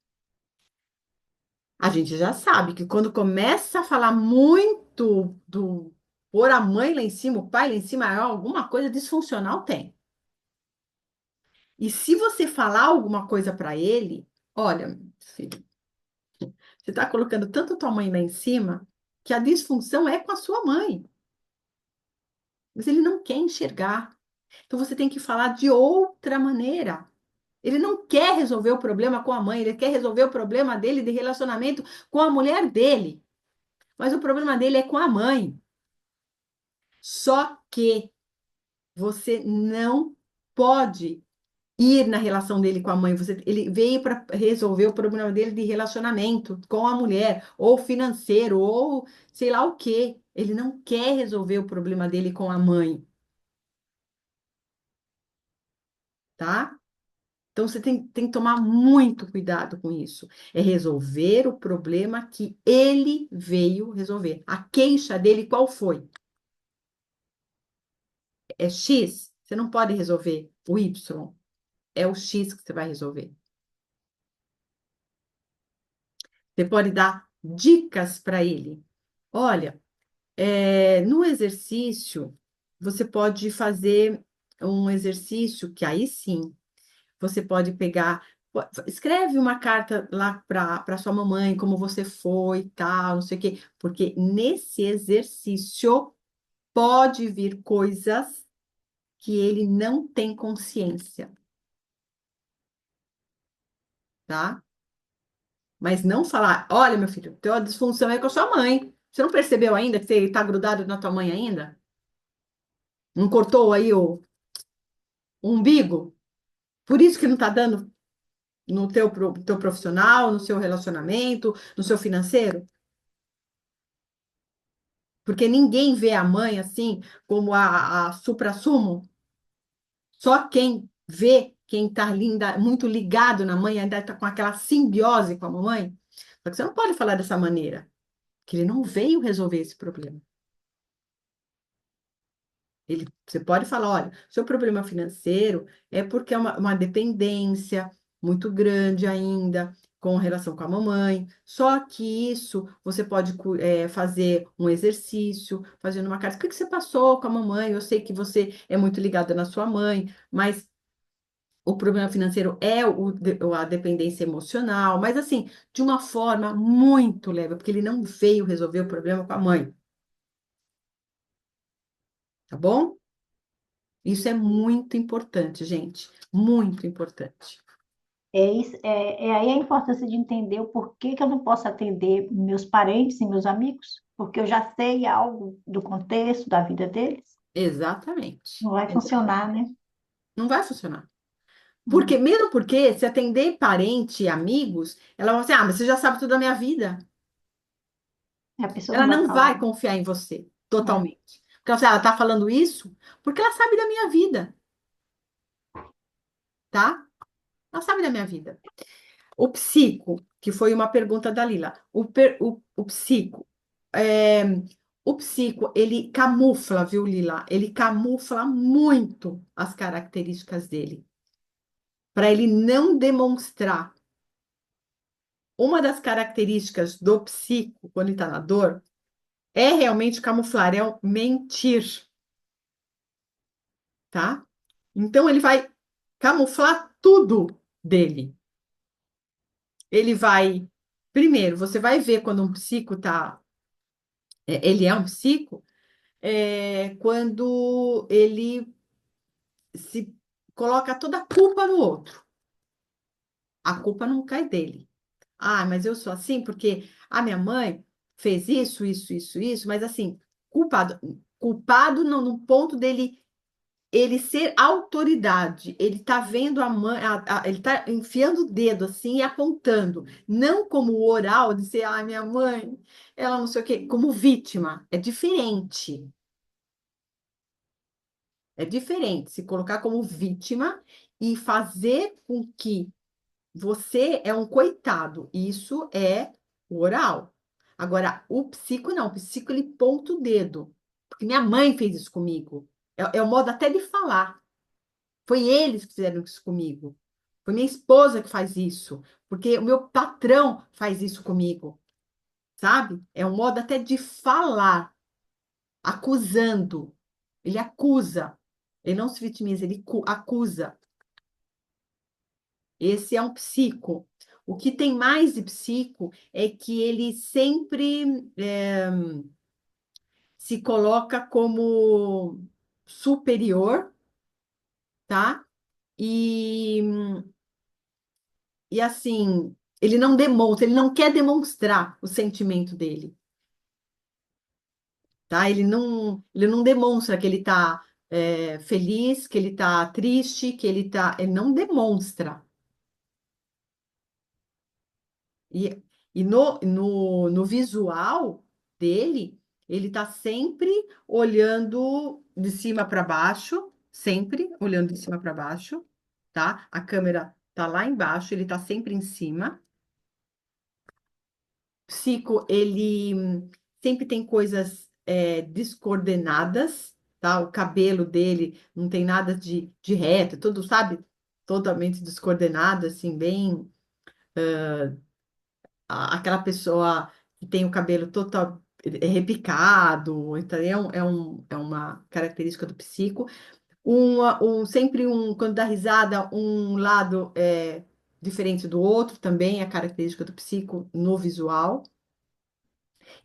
A gente já sabe que quando começa a falar muito do pôr a mãe lá em cima, o pai lá em cima, alguma coisa disfuncional tem. E se você falar alguma coisa para ele, olha, filho, você está colocando tanto tua mãe lá em cima que a disfunção é com a sua mãe. Mas ele não quer enxergar. Então você tem que falar de outra maneira. Ele não quer resolver o problema com a mãe, ele quer resolver o problema dele de relacionamento com a mulher dele. Mas o problema dele é com a mãe. Só que você não pode ir na relação dele com a mãe. Ele veio para resolver o problema dele de relacionamento com a mulher, ou financeiro, ou sei lá o quê. Ele não quer resolver o problema dele com a mãe, tá? Então você tem que tomar muito cuidado com isso. É resolver o problema que ele veio resolver. A queixa dele qual foi? É X? Você não pode resolver o Y. É o X que você vai resolver. Você pode dar dicas para ele. Olha, no exercício, você pode fazer um exercício que aí sim, você pode pegar, escreve uma carta lá para sua mamãe, como você foi, tal, não sei o quê, porque nesse exercício pode vir coisas que ele não tem consciência, tá? Mas não falar, olha, meu filho, tua disfunção é com a sua mãe. Você não percebeu ainda que você está grudado na tua mãe ainda? Não cortou aí o umbigo? Por isso que não está dando no teu profissional, no seu relacionamento, no seu financeiro? Porque ninguém vê a mãe assim como a suprassumo. Só quem vê, quem está muito ligado na mãe, ainda está com aquela simbiose com a mamãe. Só que você não pode falar dessa maneira, que ele não veio resolver esse problema. Você pode falar, olha, seu problema financeiro é porque é uma dependência muito grande ainda com relação com a mamãe. Só que isso você pode fazer um exercício, fazendo uma carta. O que que você passou com a mamãe? Eu sei que você é muito ligada na sua mãe, mas o problema financeiro é a dependência emocional, mas assim, de uma forma muito leve, porque ele não veio resolver o problema com a mãe, tá bom? Isso é muito importante, gente. Muito importante. É aí a importância de entender o porquê que eu não posso atender meus parentes e meus amigos, porque eu já sei algo do contexto da vida deles. Exatamente. Não vai funcionar, né? Não vai funcionar. Porque, Hum. mesmo porque, se atender parente e amigos, ela vai assim, ah, mas você já sabe tudo da minha vida. A pessoa Ela não vai não falar, vai confiar em você né? totalmente. Porque ela está falando isso porque ela sabe da minha vida, tá? Ela sabe da minha vida. O psico, que foi uma pergunta da Lila. O psico, é, o psico, ele camufla, viu, Lila? Ele camufla muito as características dele, para ele não demonstrar. Uma das características do psico, quando ele está na dor, é realmente camuflar, é o mentir, tá? Então, ele vai camuflar tudo dele. Ele vai. Primeiro, você vai ver quando um psico tá. Ele é um psico, quando ele se coloca toda a culpa no outro. A culpa não cai dele. Ah, mas eu sou assim porque a minha mãe fez isso, isso, isso, isso, mas assim, culpado, culpado não no ponto dele ele ser autoridade. Ele tá vendo a mãe, ele tá enfiando o dedo assim e apontando, não como o oral de ser, ah, minha mãe, ela não sei o quê, como vítima. É diferente. É diferente se colocar como vítima e fazer com que você é um coitado. Isso é o oral. Agora, o psico não. O psico ele ponta o dedo. Porque minha mãe fez isso comigo. É o modo até de falar. Foi eles que fizeram isso comigo. Foi minha esposa que faz isso. Porque o meu patrão faz isso comigo. Sabe? É um modo até de falar, acusando. Ele acusa. Ele não se vitimiza, ele acusa. Esse é um psico. O que tem mais de psico é que ele sempre se coloca como superior, tá? E, e assim, ele não demonstra, ele não quer demonstrar o sentimento dele, tá? Ele não demonstra que ele tá feliz, que ele tá triste, ele não demonstra. E, e no visual dele, ele está sempre olhando de cima para baixo, sempre olhando de cima para baixo, tá? A câmera tá lá embaixo, ele tá sempre em cima. Psico, ele sempre tem coisas descoordenadas, tá? O cabelo dele não tem nada de reto, tudo, sabe? Totalmente descoordenado, assim, bem aquela pessoa que tem o cabelo total repicado, então é uma característica do psico. Sempre quando dá risada, um lado é diferente do outro, também é característica do psico no visual.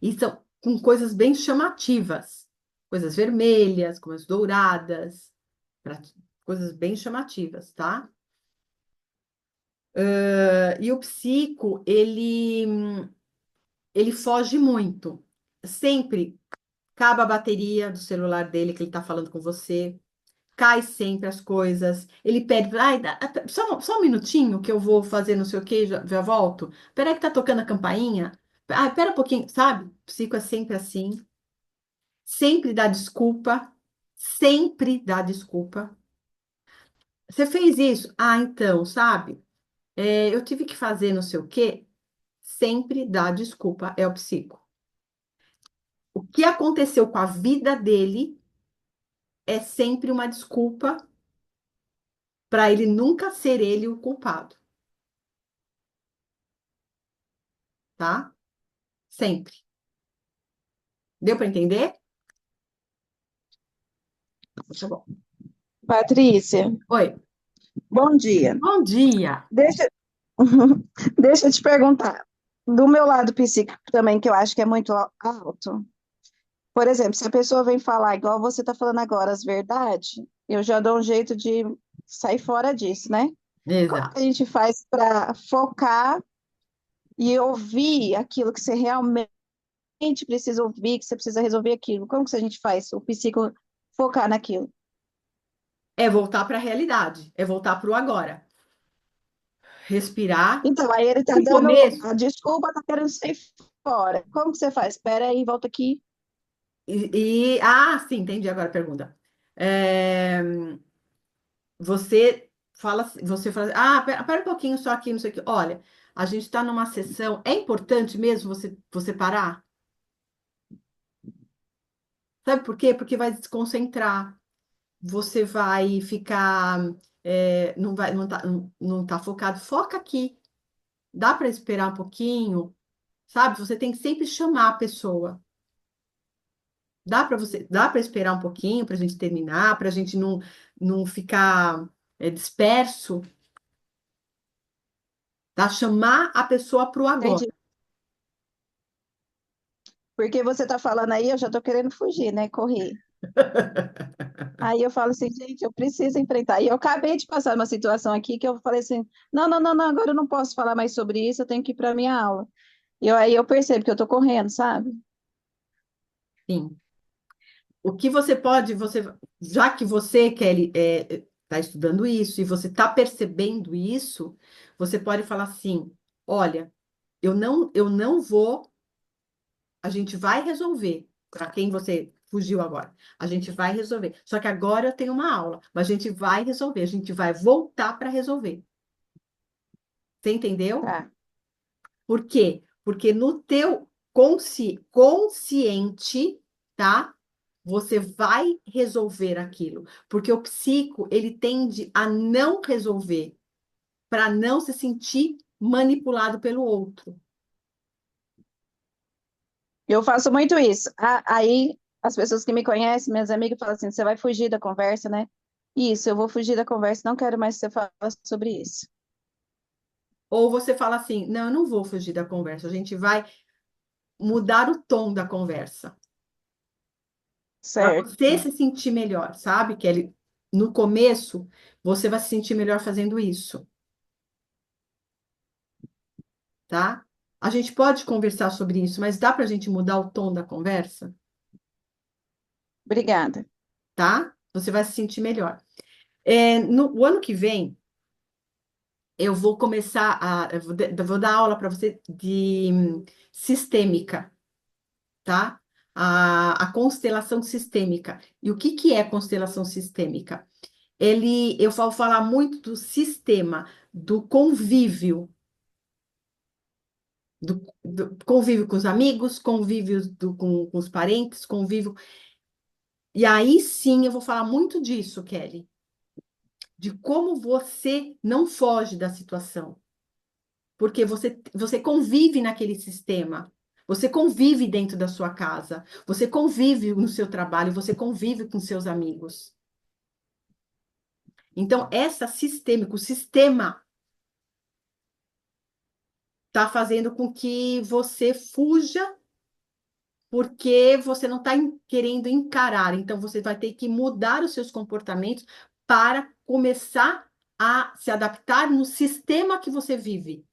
E são com coisas bem chamativas, coisas vermelhas, coisas douradas, pra- coisas bem chamativas, tá? E o psico, ele foge muito. Sempre acaba a bateria do celular dele que ele está falando com você. Cai sempre as coisas. Ele pede, ai, só um minutinho que eu vou fazer não sei o que, já volto. Peraí que tá tocando a campainha. Ah, pera um pouquinho, sabe? Psico é sempre assim. Sempre dá desculpa. Sempre dá desculpa. Você fez isso? Ah, então, sabe? Eu tive que fazer não sei o quê. Sempre dá desculpa. É o psico. O que aconteceu com a vida dele é sempre uma desculpa para ele nunca ser ele o culpado, tá? Sempre. Deu para entender? Tá bom. Patrícia, Oi. bom dia. Bom dia. Deixa, deixa eu te perguntar. Do meu lado psíquico também, que eu acho que é muito alto. Por exemplo, se a pessoa vem falar igual você está falando agora, as verdades, eu já dou um jeito de sair fora disso, né? Como que a Exato. gente faz para focar e ouvir aquilo que você realmente precisa ouvir, que você precisa resolver aquilo? Como que a gente faz o psíquico focar naquilo? É voltar para a realidade, é voltar para o agora. Respirar. Então, aí ele tá No dando começo, a desculpa, tá querendo sair fora. Como que você faz? Espera aí, volta aqui. sim, entendi agora a pergunta. É, você fala, ah, pera um pouquinho só aqui, não sei o que. Olha, a gente está numa sessão, é importante mesmo você parar? Sabe por quê? Porque vai desconcentrar. Você vai ficar, não tá focado. Foca aqui. Dá para esperar um pouquinho, sabe? Você tem que sempre chamar a pessoa. Dá para esperar um pouquinho para a gente terminar, para a gente não ficar disperso, tá? Chamar a pessoa para o agora. Entendi. Porque você tá falando aí, eu já tô querendo fugir, né? Correr. Aí eu falo assim, gente, eu preciso enfrentar. E eu acabei de passar uma situação aqui que eu falei assim, não, não, não, não, agora eu não posso falar mais sobre isso, eu tenho que ir para minha aula. Aí eu percebo que eu tô correndo, sabe? Sim. O que você pode, já que você, Kelly, está estudando isso e você está percebendo isso, você pode falar assim: olha, eu não vou, a gente vai resolver. Para quem você fugiu agora, a gente vai resolver. Só que agora eu tenho uma aula, mas a gente vai resolver, a gente vai voltar para resolver. Você entendeu? Tá. Por quê? Porque no teu consciente, tá? Você vai resolver aquilo. Porque o psico, ele tende a não resolver, para não se sentir manipulado pelo outro. Eu faço muito isso. Aí as pessoas que me conhecem, minhas amigas, falam assim: você vai fugir da conversa, né? Isso, eu vou fugir da conversa, não quero mais que você fale sobre isso. Ou você fala assim: não, eu não vou fugir da conversa, a gente vai mudar o tom da conversa. Para você Certo. se sentir melhor, sabe, Kelly? No começo, você vai se sentir melhor fazendo isso, tá? A gente pode conversar sobre isso, mas dá para a gente mudar o tom da conversa, Obrigada. tá? Você vai se sentir melhor. No o ano que vem, eu vou começar eu vou dar aula para você de sistêmica, tá? A constelação sistêmica. E o que que é constelação sistêmica? Eu vou falar muito do sistema, do convívio, do convívio com os amigos, convívio com os parentes, convívio. E aí sim eu vou falar muito disso, Kelly, de como você não foge da situação, porque você convive naquele sistema. Você convive dentro da sua casa, você convive no seu trabalho, você convive com seus amigos. Então, essa sistêmica, o sistema está fazendo com que você fuja porque você não está querendo encarar. Então, você vai ter que mudar os seus comportamentos para começar a se adaptar no sistema que você vive.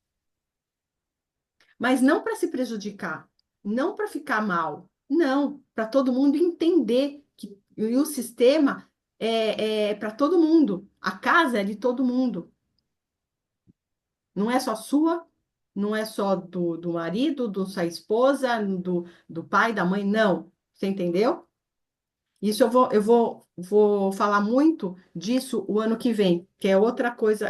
Mas não para se prejudicar, não para ficar mal, não, para todo mundo entender que e o sistema é para todo mundo. A casa é de todo mundo. Não é só sua, não é só do marido, do sua esposa, do pai, da mãe, não. Você entendeu? Isso eu vou falar muito disso o ano que vem, que é outra coisa,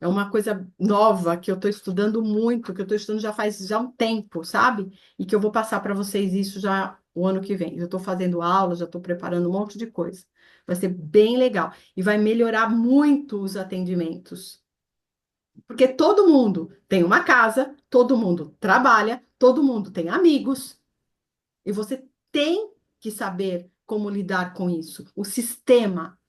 é uma coisa nova que eu estou estudando muito, que eu estou estudando já faz já um tempo, sabe? E que eu vou passar para vocês isso já o ano que vem. Eu estou fazendo aula, já estou preparando um monte de coisa. Vai ser bem legal e vai melhorar muito os atendimentos. Porque todo mundo tem uma casa, todo mundo trabalha, todo mundo tem amigos, e você tem que saber como lidar com isso. O sistema,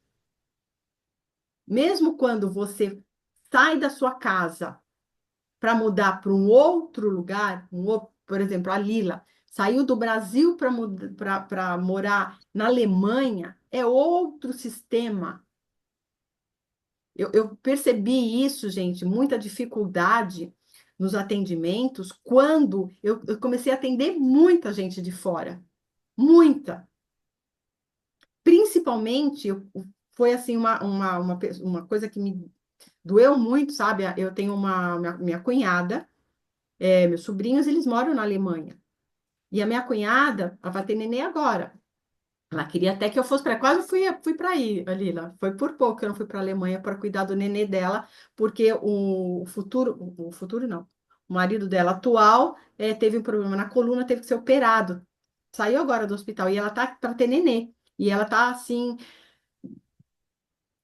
mesmo quando você sai da sua casa para mudar para um outro lugar, por exemplo, a Lila saiu do Brasil para morar na Alemanha, é outro sistema. Eu percebi isso, gente, muita dificuldade nos atendimentos quando eu comecei a atender muita gente de fora. Muita. Principalmente, foi assim uma coisa que me doeu muito, sabe? Eu tenho minha cunhada, meus sobrinhos, eles moram na Alemanha. E a minha cunhada, ela vai ter neném agora. Ela queria até que eu fosse para quase fui para aí, Lila. Foi por pouco que eu não fui para a Alemanha para cuidar do nenê dela, porque o futuro não. O marido dela atual teve um problema na coluna, teve que ser operado. Saiu agora do hospital e ela tá para ter nenê. E ela tá assim,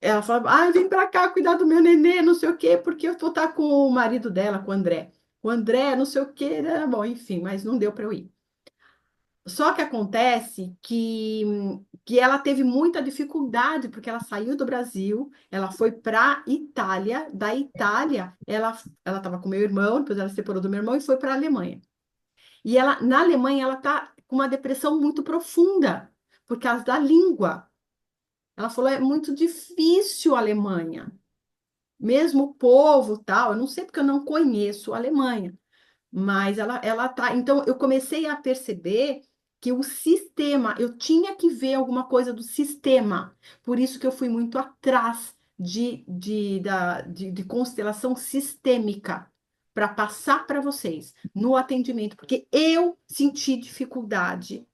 ela fala: "Ah, vem para cá cuidar do meu nenê, não sei o quê, porque eu vou estar com o marido dela, com o André. O André, não sei o quê, né? Bom, enfim, mas não deu para eu ir. Só que acontece que ela teve muita dificuldade, porque ela saiu do Brasil, ela foi para Itália, da Itália, ela estava com meu irmão, depois ela se separou do meu irmão e foi para a Alemanha. E ela, na Alemanha, ela está com uma depressão muito profunda, por causa da língua. Ela falou, é muito difícil a Alemanha. Mesmo o povo, tal, eu não sei porque eu não conheço a Alemanha, mas ela tá. Então, eu comecei a perceber que o sistema, eu tinha que ver alguma coisa do sistema. Por isso que eu fui muito atrás de constelação sistêmica para passar para vocês no atendimento, porque eu senti dificuldade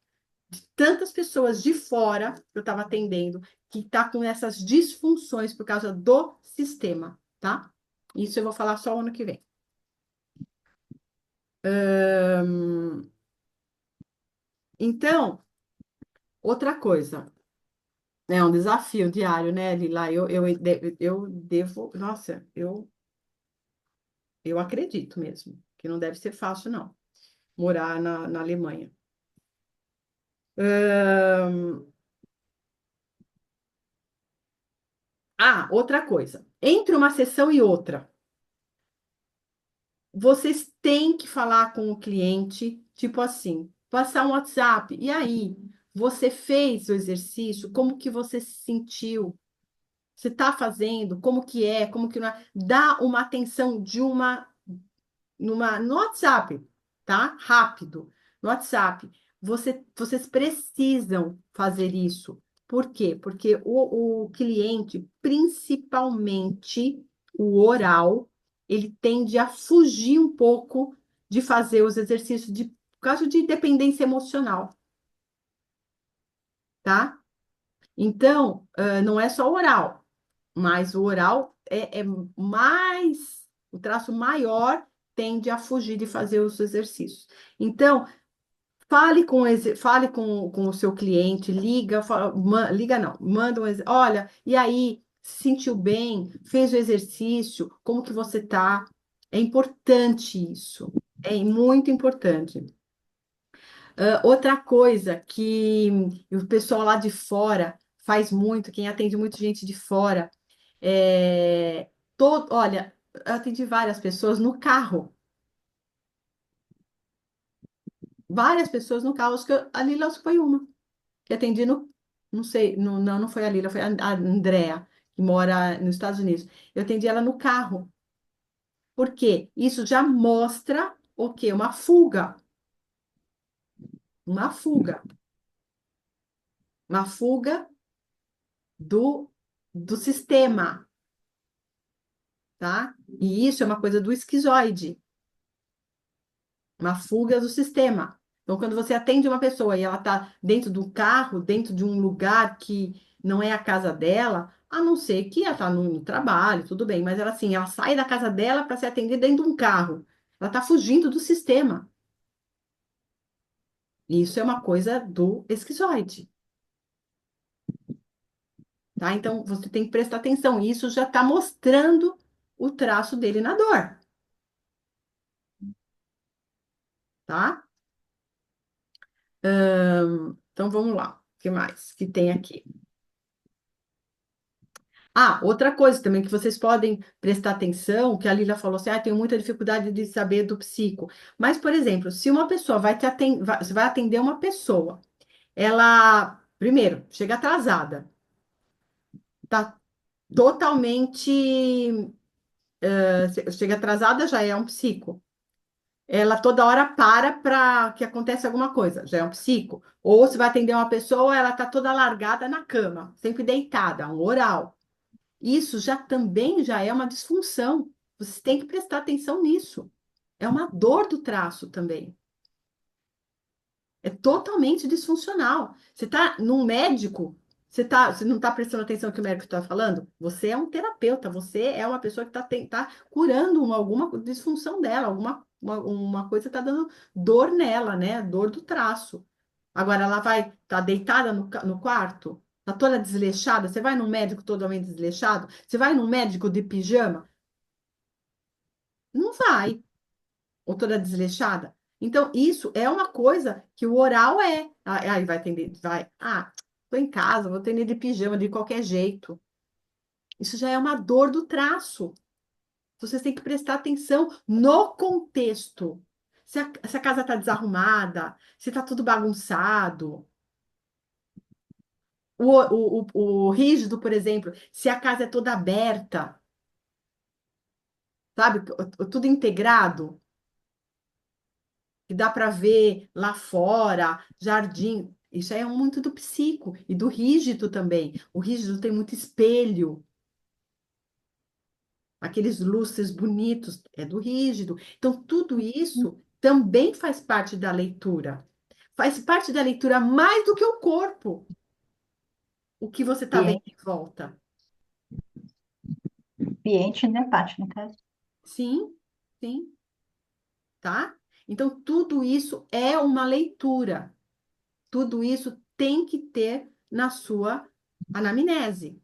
de tantas pessoas de fora que eu estava atendendo que tá com essas disfunções por causa do sistema, tá? Isso eu vou falar só o ano que vem. Então, outra coisa, é um desafio diário, né, Lila? Eu devo, nossa, eu acredito mesmo que não deve ser fácil, não, morar na Alemanha. Ahn, outra coisa. Entre uma sessão e outra, vocês têm que falar com o cliente, tipo assim, passar um WhatsApp. E aí, você fez o exercício? Como que você se sentiu? Você está fazendo? Como que é? Como que não é? Dá uma atenção de no WhatsApp, tá? Rápido, no WhatsApp. Vocês precisam fazer isso. Por quê? Porque o cliente, principalmente o oral, ele tende a fugir um pouco de fazer os exercícios por causa de dependência emocional, tá? Então, não é só oral, mas o oral é mais, o traço maior tende a fugir de fazer os exercícios. Então, fale com o seu cliente, liga não, manda olha, e aí, se sentiu bem? Fez o exercício? Como que você tá? É importante isso, é muito importante. Outra coisa que o pessoal lá de fora faz muito, quem atende muita gente de fora, olha, eu atendi várias pessoas no carro, várias pessoas no carro, acho que a Lila acho que foi uma, que atendi no, não sei, não foi a Lila, foi a Andrea, que mora nos Estados Unidos. Eu atendi ela no carro. Por quê? Isso já mostra o quê? Uma fuga, uma fuga do sistema, tá? E isso é uma coisa do esquizoide, uma fuga do sistema. Então, quando você atende uma pessoa e ela está dentro do carro, dentro de um lugar que não é a casa dela, a não ser que ela está no trabalho, tudo bem, mas ela assim, ela sai da casa dela para ser atendida dentro de um carro. Ela está fugindo do sistema. Isso é uma coisa do esquizoide, tá? Então, você tem que prestar atenção. Isso já está mostrando o traço dele na dor, tá? Então, vamos lá. O que mais que tem aqui? Outra coisa também que vocês podem prestar atenção, que a Lila falou assim, tenho muita dificuldade de saber do psico. Mas, por exemplo, se uma pessoa você vai atender uma pessoa, ela, primeiro, chega atrasada, tá totalmente, chega atrasada, já é um psico. Ela toda hora para que aconteça alguma coisa, já é um psico. Ou você vai atender uma pessoa, ela tá toda largada na cama, sempre deitada, um oral. Isso já é uma disfunção. Você tem que prestar atenção nisso. É uma dor do traço também. É totalmente disfuncional. Você está num médico, você não está prestando atenção no que o médico está falando? Você é um terapeuta, você é uma pessoa que tá curando alguma disfunção dela, uma coisa está dando dor nela, né? Dor do traço. Agora ela vai estar deitada no quarto, tá toda desleixada. Você vai num médico totalmente desleixado? Você vai num médico de pijama? Não vai, ou toda desleixada. Então, isso é uma coisa que o oral é. Aí vai atender, vai. Tô em casa, vou atender de pijama de qualquer jeito. Isso já é uma dor do traço. Vocês têm que prestar atenção no contexto. se a casa está desarrumada, se está tudo bagunçado. O rígido, por exemplo, se a casa é toda aberta, sabe? Tudo integrado, que dá para ver lá fora, jardim. Isso aí é muito do psico e do rígido também. O rígido tem muito espelho, aqueles lustres bonitos, é do rígido. Então, tudo isso também faz parte da leitura. Faz parte da leitura mais do que o corpo, o que você está vendo Ambiente, em volta. ambiente, né, Paty, no caso. Sim, sim, tá? Então, tudo isso é uma leitura. Tudo isso tem que ter na sua anamnese.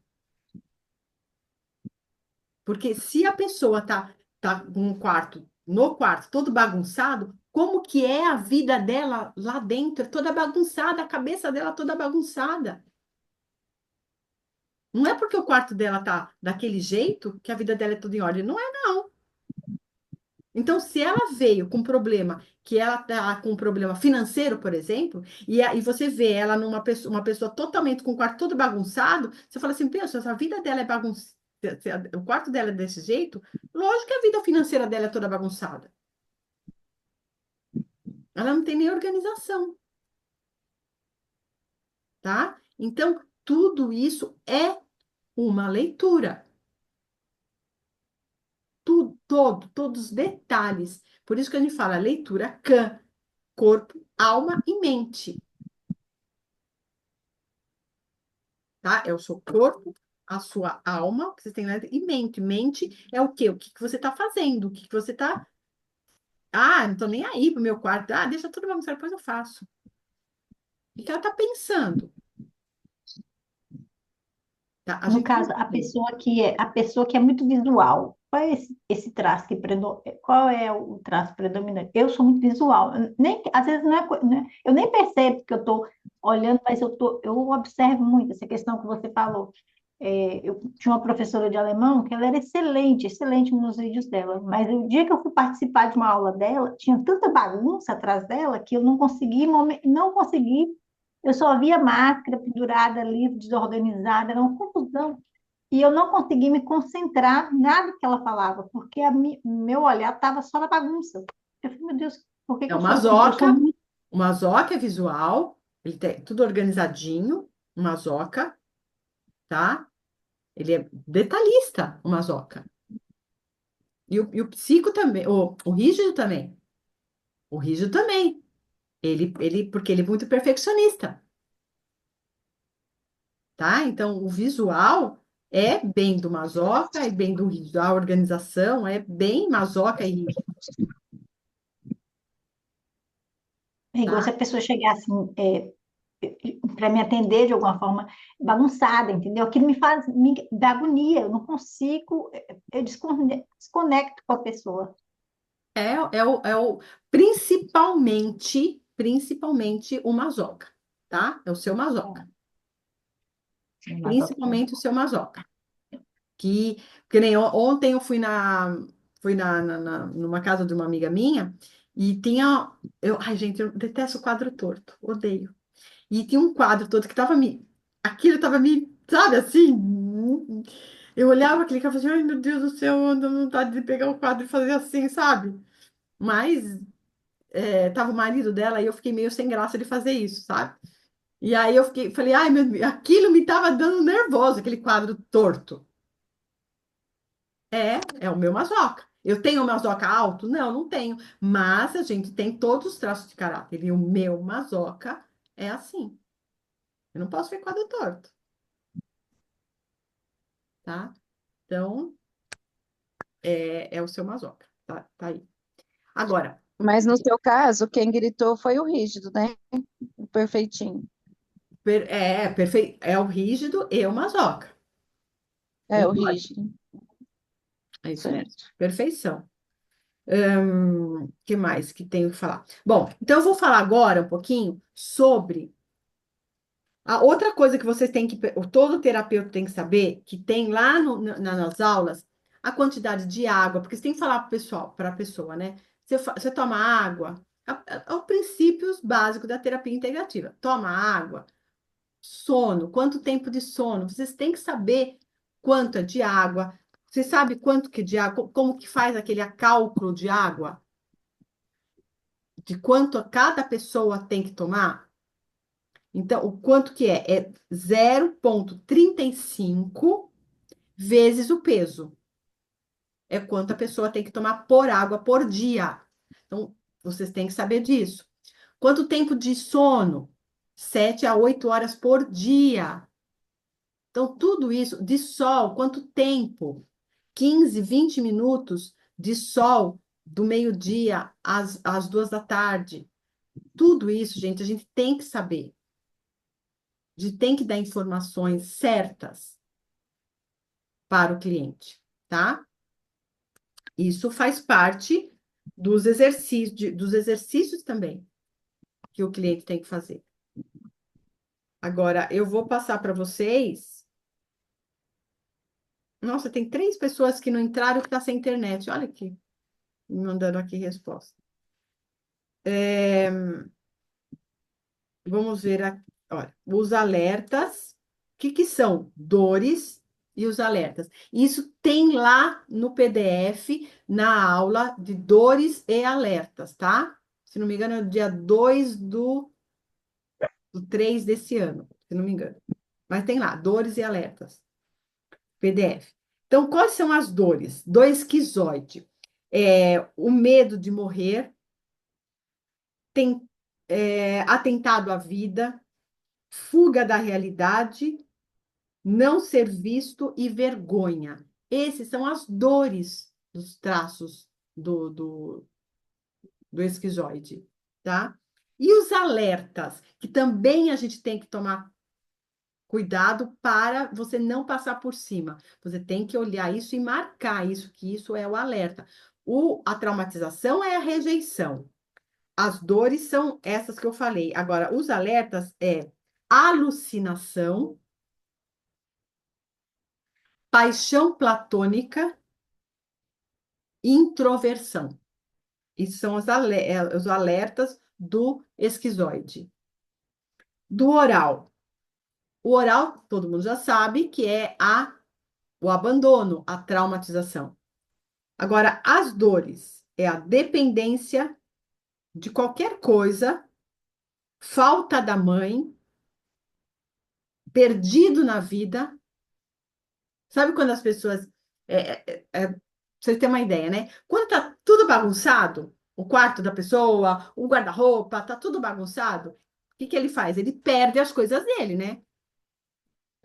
Porque se a pessoa tá com um quarto, no quarto, todo bagunçado, como que é a vida dela lá dentro, toda bagunçada, a cabeça dela toda bagunçada? Não é porque o quarto dela tá daquele jeito que a vida dela é tudo em ordem. Não é, não. Então, se ela veio com problema, que ela tá com um problema financeiro, por exemplo, e você vê ela uma pessoa totalmente com o quarto todo bagunçado, você fala assim, pensa, se a vida dela é bagunçada, o quarto dela é desse jeito, lógico que a vida financeira dela é toda bagunçada. Ela não tem nem organização, tá? Então, tudo isso é uma leitura. Todos os detalhes. Por isso que a gente fala leitura CAM, corpo, alma e mente. Tá? É o seu corpo, a sua alma, que você tem lá, e mente. Mente é o quê? O que que você está fazendo? O que que você está. Ah, não tô nem aí pro meu quarto. Ah, deixa tudo bagunçado, depois eu faço. O que que ela está pensando? Tá? A No gente caso, não tem. a pessoa que é muito visual, qual é esse traço qual é o traço predominante? Eu sou muito visual, nem às vezes não é, né? Eu nem percebo que eu estou olhando, mas eu observo muito essa questão que você falou. Eu tinha uma professora de alemão que ela era excelente, excelente nos vídeos dela, mas o dia que eu fui participar de uma aula dela, tinha tanta bagunça atrás dela que eu não consegui, eu só via máscara pendurada ali, desorganizada, era uma confusão. E eu não consegui me concentrar em nada que ela falava, porque meu olhar estava só na bagunça. Eu falei, meu Deus, por que É que eu sou assim? uma zoca é visual, ele tem tudo organizadinho, uma zoca, tá? Ele é detalhista, uma zoca. E o psico também, o rígido também. O rígido também. Porque ele é muito perfeccionista, tá? Então, o visual é bem do masoca e bem do rígido. A organização é bem masoca e rígido, É igual se tá? a pessoa chegasse para me atender de alguma forma bagunçada, entendeu? Aquilo me dá agonia, eu não consigo, eu desconecto com a pessoa. Principalmente o masoca, tá? É o seu masoca. Mas, ó, Principalmente o seu masoca. Que nem ontem eu fui numa casa de uma amiga minha e tinha. Ai, gente, eu detesto o quadro torto, odeio. E tinha um quadro todo que tava me. Aquilo tava me. Sabe assim? Eu olhava aquele quadro e falava assim, ai meu Deus do céu, eu ando com vontade de pegar o quadro e fazer assim, sabe? Mas tava o marido dela e eu fiquei meio sem graça de fazer isso, sabe? E aí falei, ai meu Deus, aquilo me tava dando nervoso, aquele quadro torto. É o meu mazoca. Eu tenho um mazoca alto? Não, não tenho. Mas a gente tem todos os traços de caráter. E o meu mazoca é assim. Eu não posso ver quadro torto, tá? Então, é o seu mazoca. Tá aí. Agora, Mas no seu caso, quem gritou foi o rígido, né? O perfeitinho. perfeito. É o rígido e o mazoca. É, Os o dois. rígido, É isso mesmo. certo. Perfeição. Que mais que tenho que falar? Bom, então eu vou falar agora um pouquinho sobre a outra coisa que vocês têm que, todo terapeuta tem que saber, que tem lá nas aulas, a quantidade de água, porque você tem que falar para a pessoa, né? Você toma água. É o princípios básicos da terapia integrativa. Toma água, sono, quanto tempo de sono? Vocês têm que saber quanto é de água. Você sabe quanto que de água, como que faz aquele cálculo de água? De quanto cada pessoa tem que tomar? Então, o quanto que é? É 0,35 vezes o peso. É quanto a pessoa tem que tomar por água por dia. Então, vocês têm que saber disso. Quanto tempo de sono? 7 a 8 horas por dia. Então, tudo isso, de sol, quanto tempo? 15, 20 minutos de sol do meio-dia às 2 da tarde. Tudo isso, gente, a gente tem que saber. A gente tem que dar informações certas para o cliente, tá? Isso faz parte dos exercícios também que o cliente tem que fazer. Agora, eu vou passar para vocês. Nossa, tem 3 pessoas que não entraram que está sem internet. Olha aqui, me mandando aqui resposta. Vamos ver aqui. Olha, os alertas. O que que são? Dores e os alertas. Isso tem lá no PDF, na aula de dores e alertas, tá? Se não me engano, é o dia 2 do 3 desse ano, se não me engano. Mas tem lá, dores e alertas, PDF. Então, quais são as dores? Do esquizoide. O medo de morrer, tem, atentado à vida, fuga da realidade, não ser visto e vergonha. Esses são as dores dos traços do esquizoide, tá? E os alertas, que também a gente tem que tomar cuidado para você não passar por cima. Você tem que olhar isso e marcar isso, que isso é o alerta. A traumatização é a rejeição. As dores são essas que eu falei. Agora, os alertas é alucinação, paixão platônica, introversão. Isso são os alertas do esquizoide. Do oral. O oral, todo mundo já sabe que é o abandono, a traumatização. Agora, as dores é a dependência de qualquer coisa, falta da mãe, perdido na vida. Sabe quando as pessoas. Pra vocês terem uma ideia, né? Quando tá tudo bagunçado, o quarto da pessoa, o guarda-roupa, tá tudo bagunçado, o que que ele faz? Ele perde as coisas dele, né?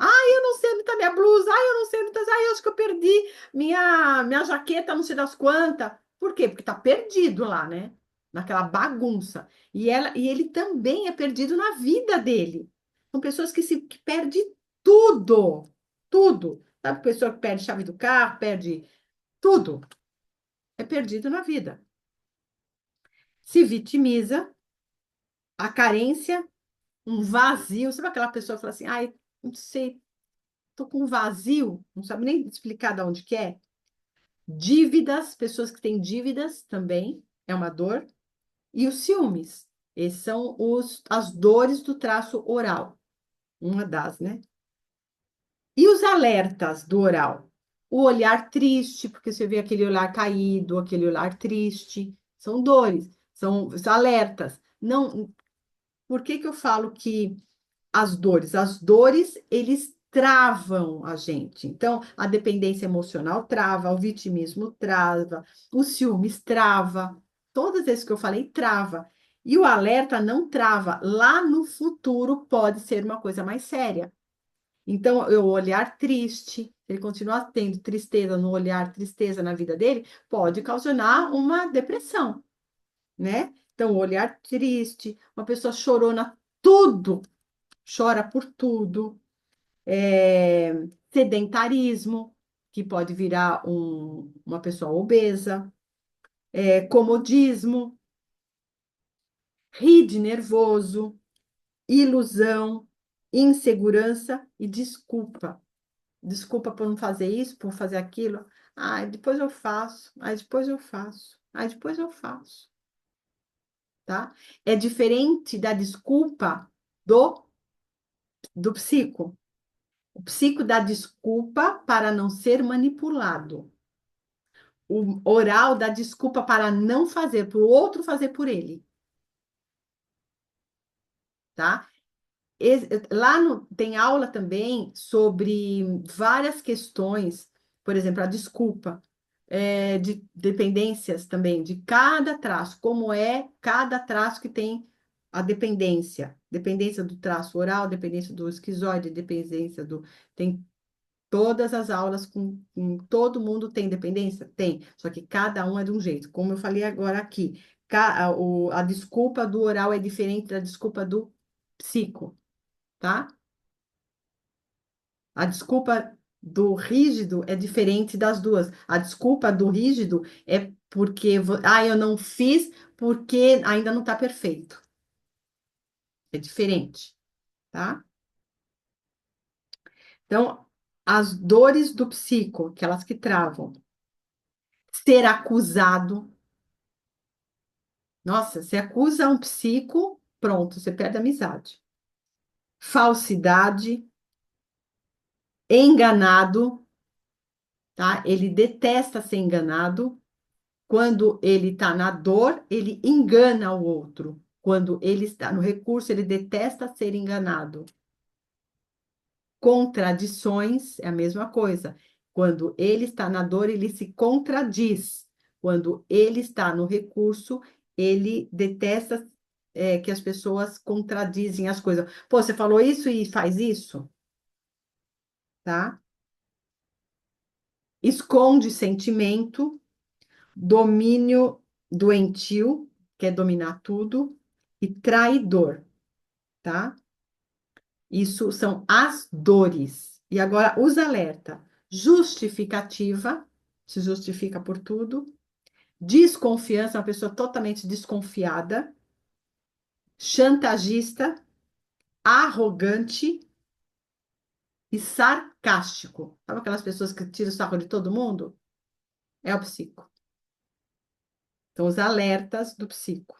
Eu não sei onde tá minha blusa, eu não sei onde tá. Eu acho que eu perdi minha jaqueta, não sei das quantas. Por quê? Porque tá perdido lá, né? Naquela bagunça. E ele também é perdido na vida dele. São pessoas que perdem tudo. Tudo. Sabe, pessoa que perde chave do carro, perde tudo. É perdido na vida. Se vitimiza, a carência, um vazio. Sabe aquela pessoa que fala assim, ai, não sei, tô com um vazio, não sabe nem explicar de onde que é. Dívidas, pessoas que têm dívidas também, é uma dor. E os ciúmes, esses são as dores do traço oral, uma das, né? E os alertas do oral? O olhar triste, porque você vê aquele olhar caído, aquele olhar triste, são dores, são alertas. Não, por que que eu falo que as dores? As dores, eles travam a gente. Então, a dependência emocional trava, o vitimismo trava, o ciúmes trava. Todas esses que eu falei trava. E o alerta não trava. Lá no futuro pode ser uma coisa mais séria. Então, o olhar triste, ele continuar tendo tristeza no olhar, tristeza na vida dele, pode ocasionar uma depressão, né? Então, o olhar triste, uma pessoa chorona, tudo, chora por tudo, sedentarismo, que pode virar uma pessoa obesa, comodismo, rir de nervoso, ilusão, insegurança e desculpa. Desculpa por não fazer isso, por fazer aquilo. Depois eu faço. Depois eu faço. Aí depois eu faço, tá? É diferente da desculpa do psico. O psico dá desculpa para não ser manipulado. O oral dá desculpa para não fazer, para o outro fazer por ele, tá? Lá tem aula também sobre várias questões, por exemplo, a desculpa, de dependências também, de cada traço, como é cada traço que tem a dependência. Dependência do traço oral, dependência do esquizoide, dependência do. Tem todas as aulas todo mundo tem dependência? Tem, só que cada um é de um jeito. Como eu falei agora aqui, a desculpa do oral é diferente da desculpa do psico, tá? A desculpa do rígido é diferente das duas. A desculpa do rígido é porque, eu não fiz porque ainda não está perfeito. É diferente, tá? Então, as dores do psico, aquelas que travam, ser acusado. Nossa, você acusa um psico, pronto, você perde a amizade. Falsidade, enganado, tá? Ele detesta ser enganado. Quando ele está na dor, ele engana o outro. Quando ele está no recurso, ele detesta ser enganado. Contradições é a mesma coisa. Quando ele está na dor, ele se contradiz. Quando ele está no recurso, ele detesta, que as pessoas contradizem as coisas. Pô, você falou isso e faz isso, tá? Esconde sentimento, domínio doentio, quer dominar tudo, e traidor, tá? Isso são as dores. E agora, os alerta. Justificativa, se justifica por tudo. Desconfiança, uma pessoa totalmente desconfiada. Chantagista, arrogante e sarcástico. Sabe aquelas pessoas que tiram o sarro de todo mundo? É o psico. Então, os alertas do psico.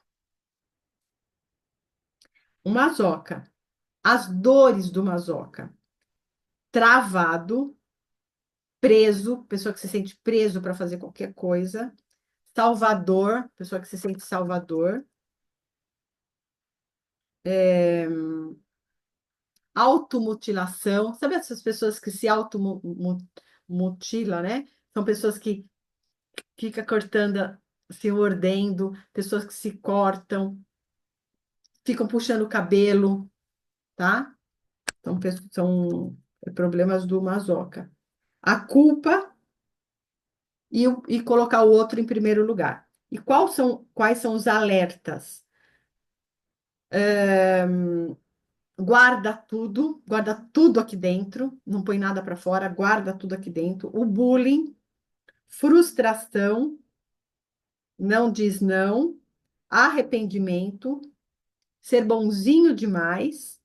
O masoca. As dores do masoca. Travado, preso, pessoa que se sente preso para fazer qualquer coisa. Salvador, pessoa que se sente salvador. Automutilação. Sabe essas pessoas que se automutilam, né? São pessoas que ficam cortando, se mordendo, pessoas que se cortam, ficam puxando o cabelo, tá? São problemas do masoca. A culpa e colocar o outro em primeiro lugar. E quais são os alertas? Guarda tudo aqui dentro, não põe nada para fora, guarda tudo aqui dentro. O bullying, frustração, não diz não, arrependimento, ser bonzinho demais,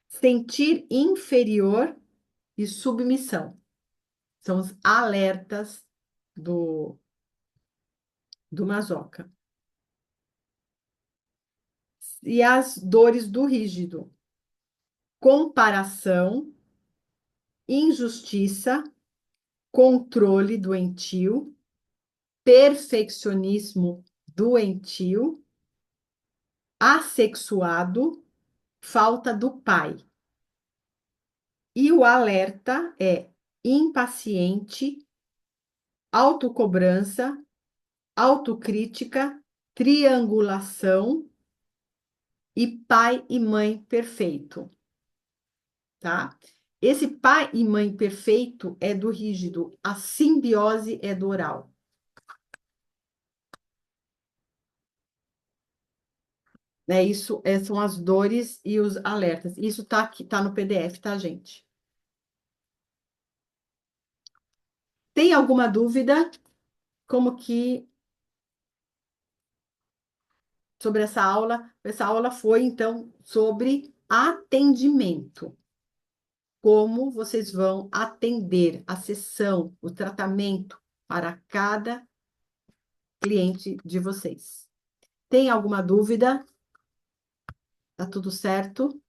sentir inferior e submissão. São os alertas do masoca. E as dores do rígido: comparação, injustiça, controle doentio, perfeccionismo doentio, assexuado, falta do pai. E o alerta é impaciente, autocobrança, autocrítica, triangulação e pai e mãe perfeito, tá? Esse pai e mãe perfeito é do rígido, a simbiose é do oral. Isso são as dores e os alertas. Isso tá aqui, tá no PDF, tá, gente? Tem alguma dúvida? Como que sobre essa aula? Essa aula foi, então, sobre atendimento. Como vocês vão atender a sessão, o tratamento para cada cliente de vocês. Tem alguma dúvida? Tá tudo certo?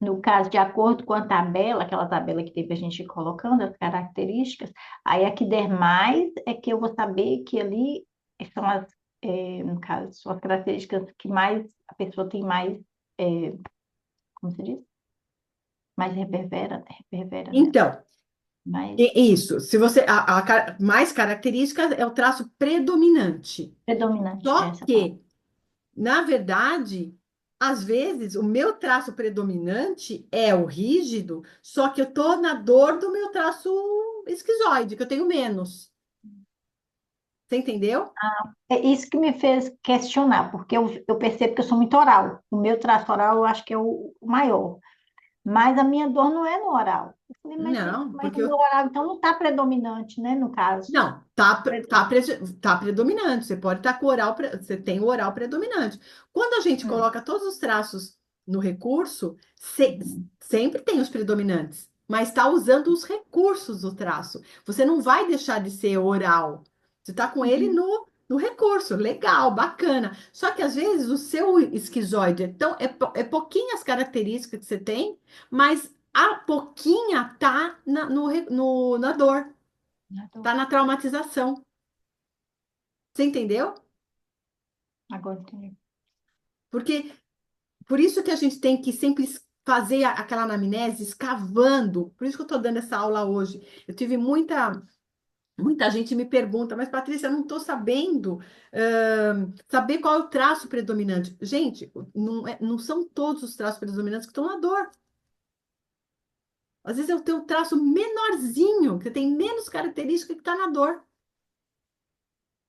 No caso, de acordo com a tabela, aquela tabela que teve a gente colocando, as características, aí a que der mais é que eu vou saber que ali são as, no caso, são as características que mais a pessoa tem mais, como se diz? Mais reverbera, né? Então, Mais isso. Se você mais característica é o traço predominante. predominante, Só essa palavra. que, na verdade, às vezes o meu traço predominante é o rígido, só que eu tô na dor do meu traço esquizoide, que eu tenho menos. Você entendeu? É isso que me fez questionar, porque eu percebo que eu sou muito oral. O meu traço oral eu acho que é o maior. Mas a minha dor não é no oral. Eu falei, Não, mas o porque meu oral então não está predominante, né, no caso. não, tá predominante. Você pode estar com o oral, você tem o oral predominante. Quando a gente Hum, coloca todos os traços no recurso, uhum, sempre tem os predominantes, mas está usando os recursos do traço. Você não vai deixar de ser oral. Você está com ele uhum. no recurso. Legal, bacana. Só que às vezes o seu esquizoide é pouquinhas características que você tem, mas a pouquinha tá na dor. Já tô- Tá na traumatização. Você entendeu? Agora entendi. Porque por isso que a gente tem que sempre fazer aquela anamnese escavando. Por isso que eu estou dando essa aula hoje. Eu tive muita gente me pergunta, mas Patrícia, eu não estou sabendo saber qual é o traço predominante. Gente, não são todos os traços predominantes que estão na dor. Às vezes eu tenho um traço menorzinho, que tem menos característica que está na dor.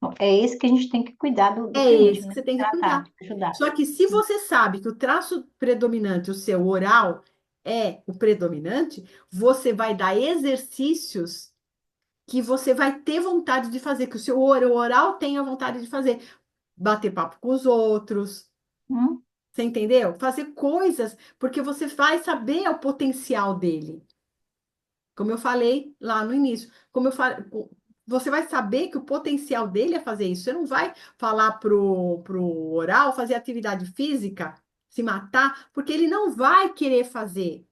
Bom, é esse que a gente tem que cuidar do É cliente, esse que né? você tem que Tratar, cuidar. ajudar. Só que se você sabe que o traço predominante, o seu oral, é o predominante, você vai dar exercícios que você vai ter vontade de fazer, que o seu oral tenha vontade de fazer. Bater papo com os outros, Hum? você entendeu? Fazer coisas, porque você vai saber o potencial dele. Como eu falei lá no início, como eu falei, você vai saber que o potencial dele é fazer isso. Você não vai falar pro oral fazer atividade física, se matar, porque ele não vai querer fazer.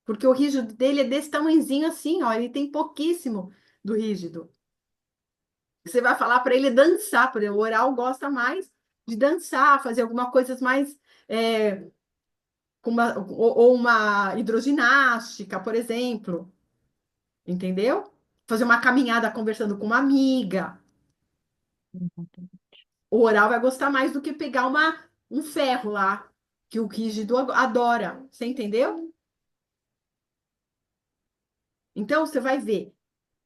Porque o rígido dele é desse tamanhozinho assim, ó, ele tem pouquíssimo do rígido. Você vai falar para ele dançar, por exemplo, o oral gosta mais de dançar, fazer alguma coisa mais ou uma hidroginástica, por exemplo. Entendeu? Fazer uma caminhada conversando com uma amiga. O oral vai gostar mais do que pegar um ferro lá, que o rígido adora. Você entendeu? Então, você vai ver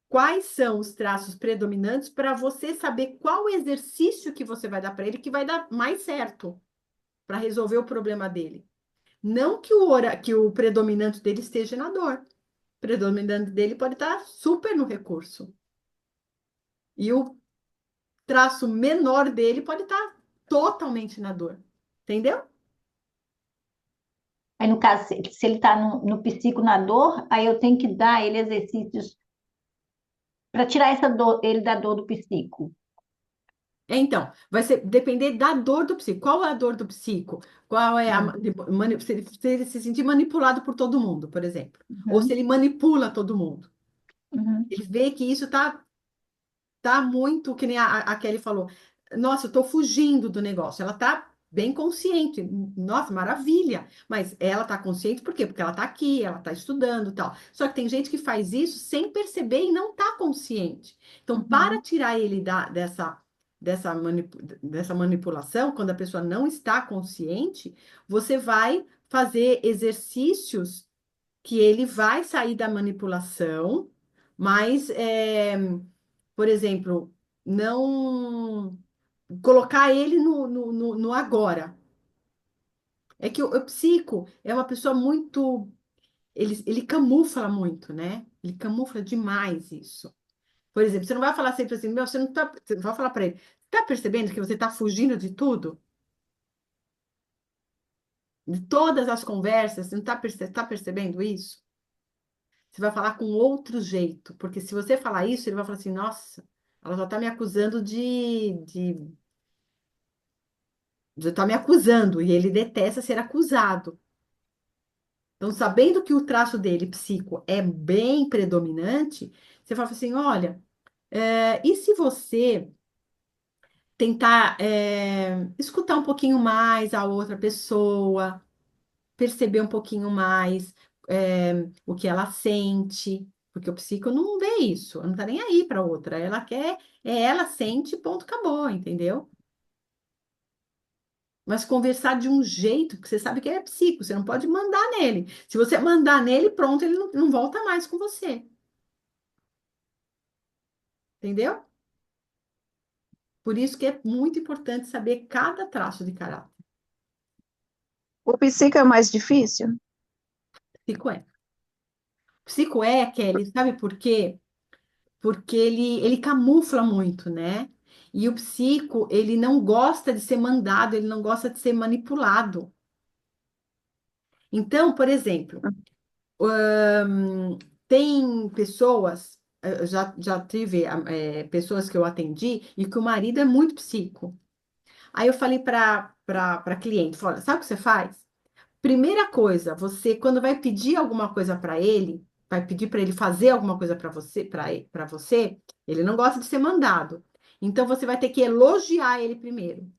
quais são os traços predominantes para você saber qual exercício que você vai dar para ele que vai dar mais certo para resolver o problema dele. Não que que o predominante dele esteja na dor. O predominante dele pode estar super no recurso. E o traço menor dele pode estar totalmente na dor. Entendeu? Aí, no caso, se ele está no psico aí eu tenho que dar ele exercícios para tirar essa dor, ele da dor do psico. Então, vai depender da dor do psico. Qual é a dor do psico? Qual é Hum, se ele se sentir manipulado por todo mundo, por exemplo. Ou se uhum, ele manipula todo mundo. uhum. Ele vê que isso tá muito, que nem a Kelly falou. Nossa, eu tô fugindo do negócio. Ela tá bem consciente. Nossa, maravilha. Mas ela tá consciente por quê? Porque ela tá aqui, ela tá estudando, e tal. Só que tem gente que faz isso sem perceber e não tá consciente. Então, para Uhum. tirar ele dessa manipulação, quando a pessoa não está consciente, você vai fazer exercícios que ele vai sair da manipulação, mas por exemplo, não colocar ele no agora. É que o psico é uma pessoa muito. Ele camufla muito, né? Ele camufla demais isso. Por exemplo, você não vai falar sempre assim, meu, você não tá. Você vai falar para ele, tá percebendo que você tá fugindo de tudo? De todas as conversas, você não tá percebendo isso? você vai falar com outro jeito, porque se você falar isso, ele vai falar assim, nossa, ela já está me acusando já está me acusando, e ele detesta ser acusado. Então, sabendo que o traço dele, psico, é bem predominante, você fala assim, olha, e se você tentar escutar um pouquinho mais a outra pessoa, perceber um pouquinho mais o que ela sente, porque o psico não vê isso, não tá nem aí para outra, ela quer, ela sente, ponto, acabou, entendeu? Mas conversar de um jeito, porque você sabe que ele é psico, você não pode mandar nele. Se você mandar nele, pronto, ele não volta mais com você, entendeu? Por isso que é muito importante saber cada traço de caráter. O psico é mais difícil? Psico é. Psico é, Kelly, sabe por quê? Porque ele camufla muito, né? E o psico, ele não gosta de ser mandado, ele não gosta de ser manipulado. Então, por exemplo, tem pessoas, já tive pessoas que eu atendi e que o marido é muito psico. Aí eu falei para cliente, falei, sabe o que você faz? Primeira coisa, você quando vai pedir alguma coisa para ele, vai pedir para ele fazer alguma coisa para você, ele não gosta de ser mandado. Então você vai ter que elogiar ele primeiro.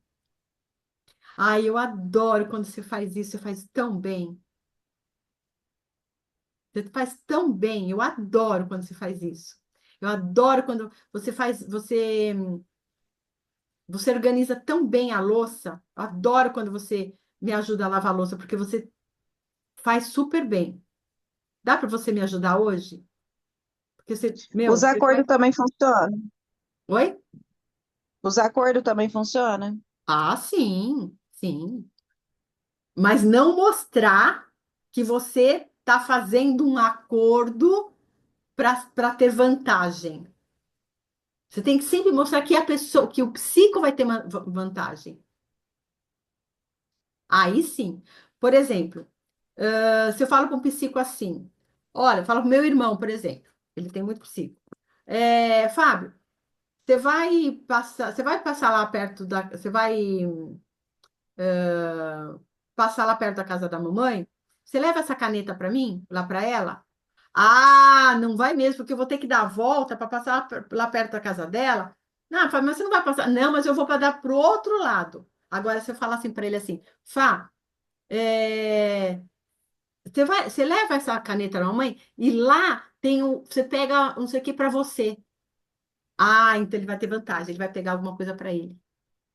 Ai, eu adoro quando você faz isso, você faz tão bem. Você faz tão bem, eu adoro quando você faz isso. Eu adoro quando você organiza tão bem a louça. Eu adoro quando você me ajuda a lavar a louça, porque você faz super bem. Dá para você me ajudar hoje? Porque você, meu, Os você faz... acordos também funcionam? Oi? Os acordos também funcionam? Ah, sim, sim. Mas não mostrar que você está fazendo um acordo para ter vantagem. Você tem que sempre mostrar que a pessoa, que o psico vai ter uma vantagem. Aí sim. Por exemplo, se eu falo para um psico assim, olha, eu falo para o meu irmão, por exemplo, ele tem muito psico. Fábio, você vai passar lá perto você vai passar lá perto da casa da mamãe? Você leva essa caneta para mim, lá para ela? Ah, não vai mesmo, porque eu vou ter que dar a volta para passar lá perto da casa dela. Não, Fábio, mas você não vai passar. Não, mas eu vou para dar pro outro lado. Agora você fala assim para ele assim, Fá, é, você leva essa caneta na mamãe e lá você pega não sei o que para você. Ah, então ele vai ter vantagem, ele vai pegar alguma coisa para ele.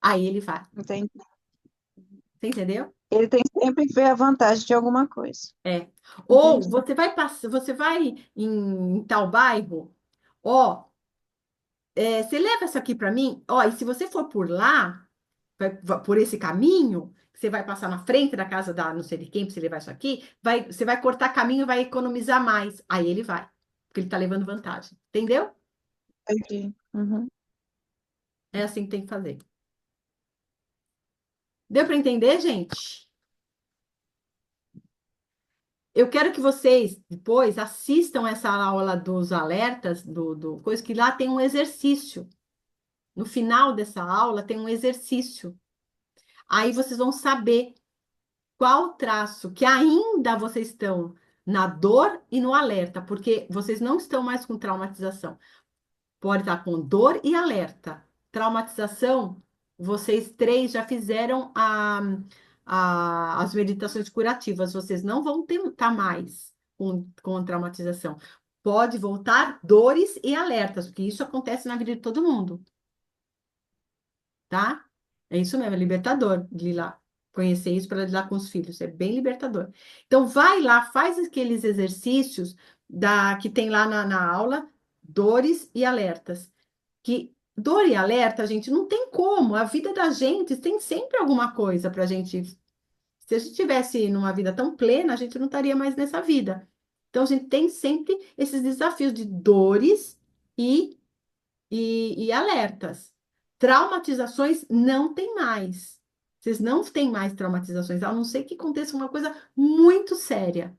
Aí ele vai. Entendi. Você entendeu? Ele tem sempre que ver a vantagem de alguma coisa. É. Ou Entendi. você vai passar, você vai em tal bairro, ó, você leva isso aqui para mim, ó, e se você for por lá, por esse caminho, você vai passar na frente da casa da não sei de quem, para você levar isso aqui, você vai cortar caminho e vai economizar mais. Aí ele vai, porque ele está levando vantagem. Entendeu? Entendi. Uhum. É assim que tem que fazer. Deu para entender, gente? Eu quero que vocês depois assistam essa aula dos alertas, do coisa que lá tem um exercício. No final dessa aula tem um exercício. Aí vocês vão saber qual traço que ainda vocês estão na dor e no alerta, porque vocês não estão mais com traumatização. Pode estar com dor e alerta. Traumatização, vocês três já fizeram as meditações curativas, vocês não vão tentar mais com traumatização. Pode voltar dores e alertas, porque isso acontece na vida de todo mundo, tá? É isso mesmo, é libertador de ir lá conhecer isso para lidar com os filhos, é bem libertador. Então, vai lá, faz aqueles exercícios que tem lá na aula, dores e alertas. Que dor e alerta, gente, não tem como. A vida da gente tem sempre alguma coisa para a gente. Se a gente tivesse numa vida tão plena, a gente não estaria mais nessa vida. Então, a gente tem sempre esses desafios de dores e e alertas. Traumatizações não tem mais. Vocês não têm mais traumatizações, a não ser que aconteça uma coisa muito séria.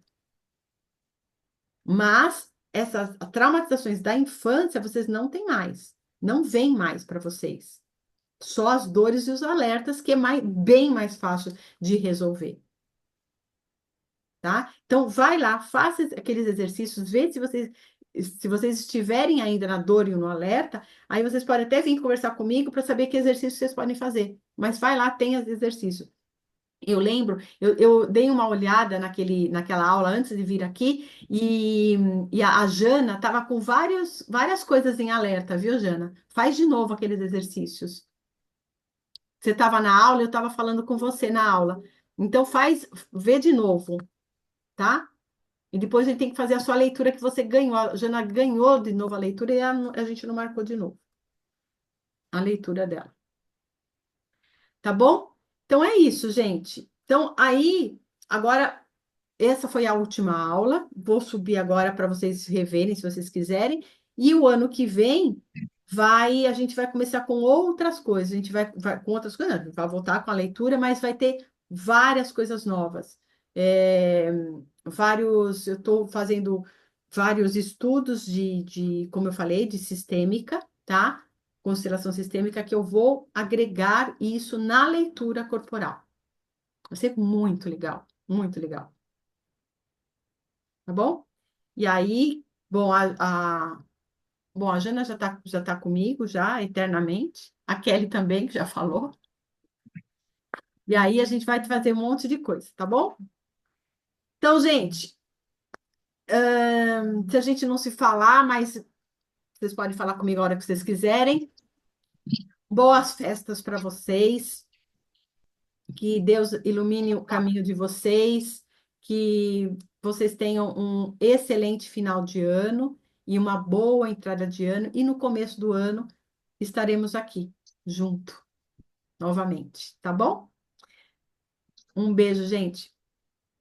Mas essas traumatizações da infância, vocês não têm mais. Não vem mais para vocês. Só as dores e os alertas, que é bem mais fácil de resolver, tá? Então, vai lá, faça aqueles exercícios, vê se vocês estiverem ainda na dor e no alerta, aí vocês podem até vir conversar comigo para saber que exercício vocês podem fazer. Mas vai lá, tem os exercícios. Eu lembro, eu dei uma olhada naquela aula antes de vir aqui e a Jana estava com várias coisas em alerta, viu, Jana? Faz de novo aqueles exercícios. Você estava na aula, eu estava falando com você na aula. Então vê de novo, tá? E depois a gente tem que fazer a sua leitura que você ganhou. A Jana ganhou de novo a leitura e a gente não marcou de novo a leitura dela. Tá bom? Então é isso, gente. Então aí, agora, essa foi a última aula. Vou subir agora para vocês reverem, se vocês quiserem. E o ano que vem a gente vai começar com outras coisas. A gente vai com outras coisas, não, vai voltar com a leitura, mas vai ter várias coisas novas. É, eu estou fazendo vários estudos como eu falei, de sistêmica, tá? Constelação sistêmica, que eu vou agregar isso na leitura corporal. Vai ser muito legal, muito legal. Tá bom? E aí, bom, a Jana já tá comigo, já, eternamente. A Kelly também, que já falou. E aí a gente vai fazer um monte de coisa, tá bom? Então, gente, se a gente não se falar, mas vocês podem falar comigo a hora que vocês quiserem. Boas festas para vocês. Que Deus ilumine o caminho de vocês. Que vocês tenham um excelente final de ano e uma boa entrada de ano. E no começo do ano estaremos aqui, junto, novamente, tá bom? Um beijo, gente.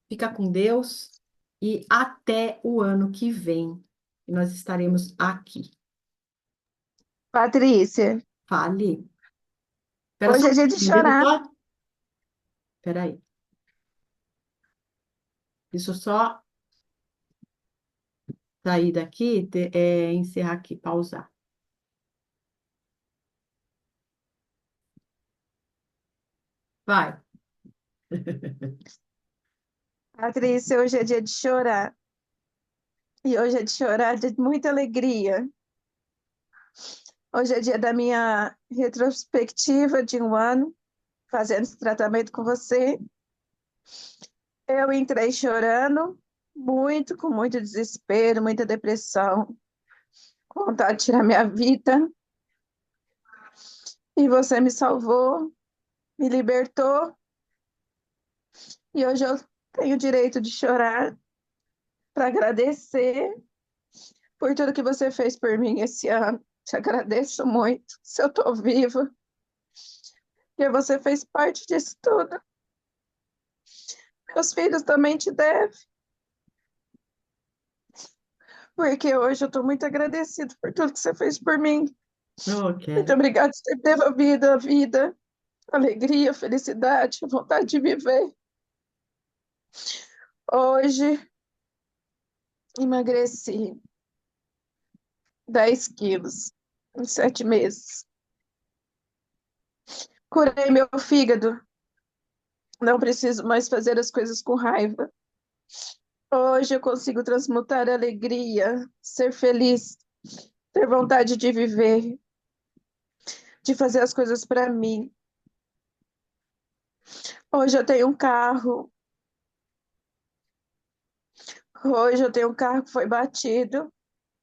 Fica com Deus e até o ano que vem. Nós estaremos aqui. Patrícia, Fale. Espera só hoje um é dia de pouquinho, deixa eu chorar. só. Espera aí. Deixa eu só sair daqui, encerrar aqui, pausar. Vai. Patrícia, hoje é dia de chorar. E hoje é de chorar de muita alegria. Hoje é dia da minha retrospectiva de um ano, fazendo esse tratamento com você. Eu entrei chorando muito, com muito desespero, muita depressão, com vontade de tirar minha vida. E você me salvou, me libertou. E hoje eu tenho o direito de chorar para agradecer por tudo que você fez por mim esse ano. Te agradeço muito se eu estou viva, porque você fez parte disso tudo. Meus filhos também te devem, porque hoje eu estou muito agradecida por tudo que você fez por mim. Oh, Muito Kelly. obrigada por ter devolvido a vida, alegria, felicidade, vontade de viver. Hoje emagreci 10 quilos em 7 meses. Curei meu fígado. Não preciso mais fazer as coisas com raiva. Hoje eu consigo transmutar a alegria, ser feliz, ter vontade de viver, de fazer as coisas para mim. Hoje eu tenho um carro. Hoje eu tenho um carro que foi batido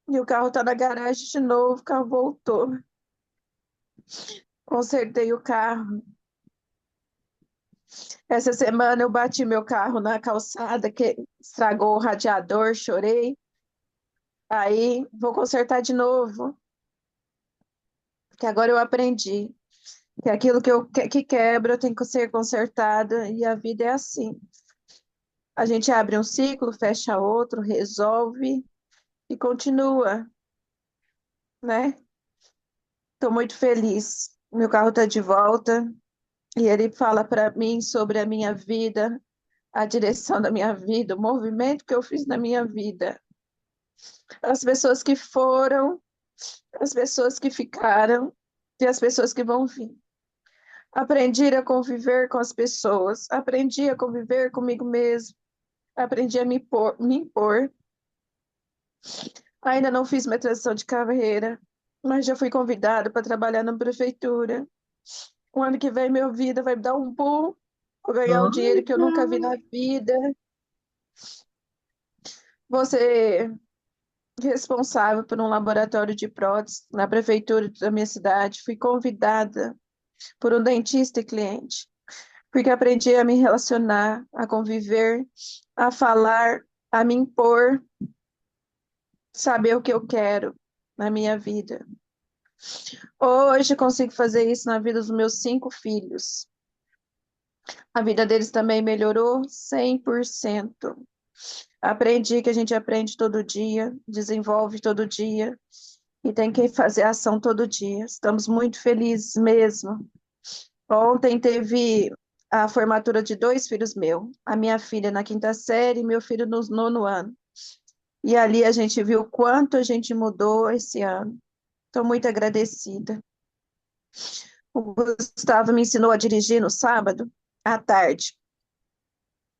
e o carro está na garagem de novo. O carro voltou. Consertei o carro. Essa semana eu bati meu carro na calçada, que estragou o radiador, chorei. Aí vou consertar de novo, porque agora eu aprendi que aquilo que quebra tem que ser consertado e a vida é assim. A gente abre um ciclo, fecha outro, resolve e continua, né? Estou muito feliz. Meu carro está de volta e ele fala para mim sobre a minha vida, a direção da minha vida, o movimento que eu fiz na minha vida. as pessoas que foram, as pessoas que ficaram e as pessoas que vão vir. Aprendi a conviver com as pessoas, aprendi a conviver comigo mesmo, aprendi a me impor. Ainda não fiz minha transição de carreira, mas já fui convidada para trabalhar na prefeitura. O ano que vem, minha vida vai me dar um boom, vou ganhar um dinheiro que eu nunca vi na Olha, vida. Vou ser responsável por um laboratório de prótese na prefeitura da minha cidade. Fui convidada por um dentista e cliente, porque aprendi a me relacionar, a conviver, a falar, a me impor, saber o que eu quero na minha vida. Hoje consigo fazer isso na vida dos meus 5 filhos. A vida deles também melhorou 100%. Aprendi que a gente aprende todo dia, desenvolve todo dia e tem que fazer ação todo dia. Estamos muito felizes mesmo. Ontem teve a formatura de 2 filhos meus, a minha filha na quinta série e meu filho no nono ano. E ali a gente viu o quanto a gente mudou esse ano. Estou muito agradecida. O Gustavo me ensinou a dirigir no sábado, à tarde.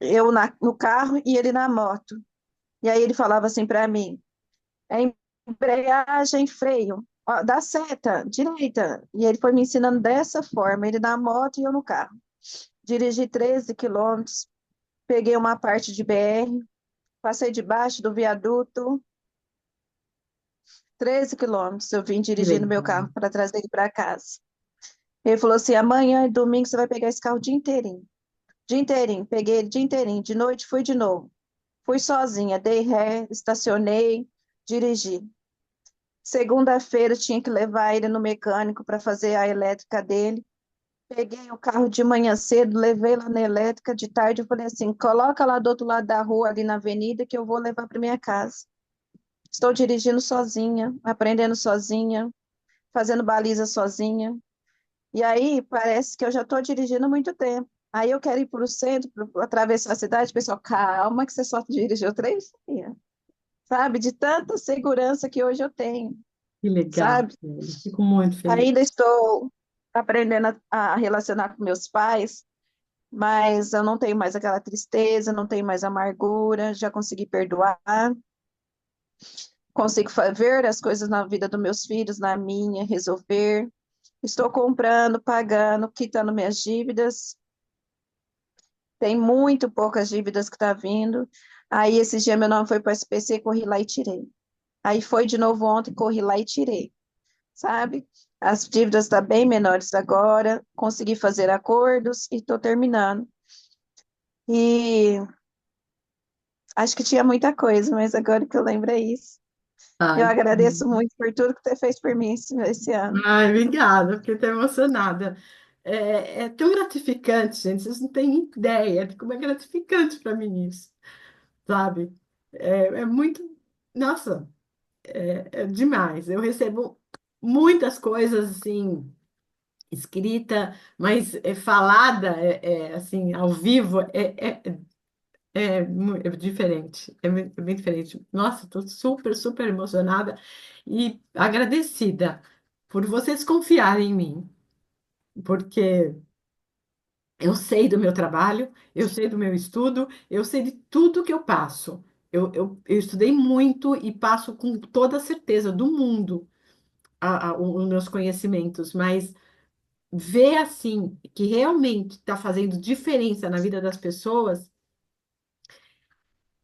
Eu no carro e ele na moto. E aí ele falava assim para mim: é embreagem, freio, ó, dá seta, direita. E ele foi me ensinando dessa forma, ele na moto e eu no carro. Dirigi 13 quilômetros, peguei uma parte de BR, passei debaixo do viaduto, 13 quilômetros eu vim que dirigindo meu legal. carro para trazer ele para casa. Ele falou assim: amanhã e domingo você vai pegar esse carro o dia inteirinho. Dia inteirinho, peguei ele dia inteirinho. De noite fui de novo. Fui sozinha, dei ré, estacionei, dirigi. Segunda-feira tinha que levar ele no mecânico para fazer a elétrica dele. Peguei o carro de manhã cedo, levei lá na elétrica, de tarde eu falei assim: coloca lá do outro lado da rua, ali na avenida, que eu vou levar para minha casa. Estou dirigindo sozinha, aprendendo sozinha, fazendo baliza sozinha. E aí parece que eu já estou dirigindo há muito tempo. Aí eu quero ir para o centro, atravessar a cidade, pessoal, calma, que você só dirigiu 3 dias, sabe? De tanta segurança que hoje eu tenho, Que legal, sabe? Kelly. Fico muito feliz. Ainda estou aprendendo a relacionar com meus pais, mas eu não tenho mais aquela tristeza, não tenho mais amargura, já consegui perdoar, consigo ver as coisas na vida dos meus filhos, na minha, resolver. Estou comprando, pagando, quitando minhas dívidas. Tem muito poucas dívidas que tá vindo. Aí esse dia meu nome foi para o SPC, corri lá e tirei. Aí foi de novo ontem, corri lá e tirei, sabe? As dívidas estão bem menores agora, consegui fazer acordos e estou terminando. E acho que tinha muita coisa, mas agora que eu lembro é isso. Eu Ai, agradeço muito por tudo que você fez por mim esse ano. ai, obrigada, fiquei até emocionada. É tão gratificante, gente, vocês não têm ideia de como é gratificante para mim isso, sabe? É muito, nossa, é demais. Eu recebo muitas coisas assim, escrita, mas falada, assim, ao vivo, é diferente, é bem diferente. Nossa, estou super, super emocionada e agradecida por vocês confiarem em mim, porque eu sei do meu trabalho, eu sei do meu estudo, eu sei de tudo que eu passo. Eu estudei muito e passo com toda a certeza do mundo os meus conhecimentos, mas ver assim que realmente está fazendo diferença na vida das pessoas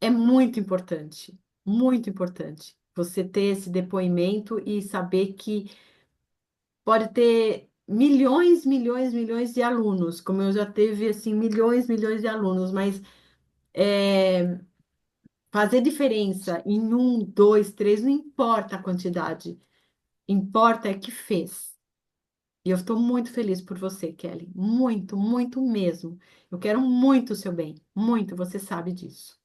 é muito importante, muito importante. Você ter esse depoimento e saber que pode ter milhões, milhões, milhões de alunos, como eu já teve assim milhões, milhões de alunos, mas é, fazer diferença em um, dois, três, não importa a quantidade, importa é que fez. E eu estou muito feliz por você, Kelly, muito, muito mesmo. Eu quero muito o seu bem, muito, você sabe disso.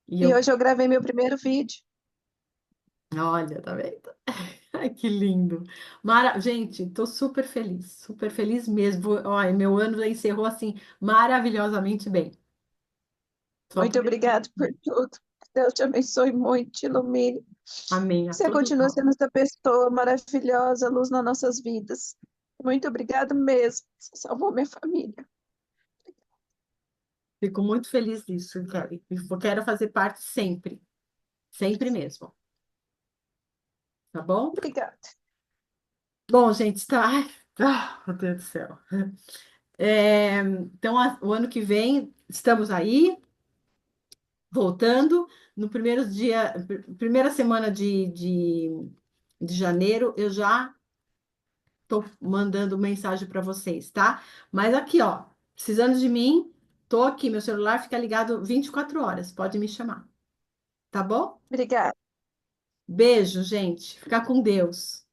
E E eu, hoje eu gravei meu primeiro vídeo. olha, tá vendo? Ai, que lindo. Gente, tô super feliz mesmo. Olha, meu ano já encerrou assim maravilhosamente bem. Só Muito por... obrigada por tudo. Deus te abençoe muito, te ilumine. Amém. A Você todos continua nós. sendo essa pessoa maravilhosa, luz nas nossas vidas. Muito obrigada mesmo. Você salvou minha família. Fico muito feliz disso, Kelly. Eu quero fazer parte sempre. Sempre mesmo. Tá bom? Obrigada. Bom, gente, está. Ai, meu Deus do céu. Então, o ano que vem, estamos aí, voltando. No primeiro dia, primeira semana de janeiro, eu já estou mandando mensagem para vocês, tá? Mas aqui, ó, precisando de mim, tô aqui, meu celular fica ligado 24 horas, pode me chamar, tá bom? Obrigada. Beijo, gente. Fica com Deus.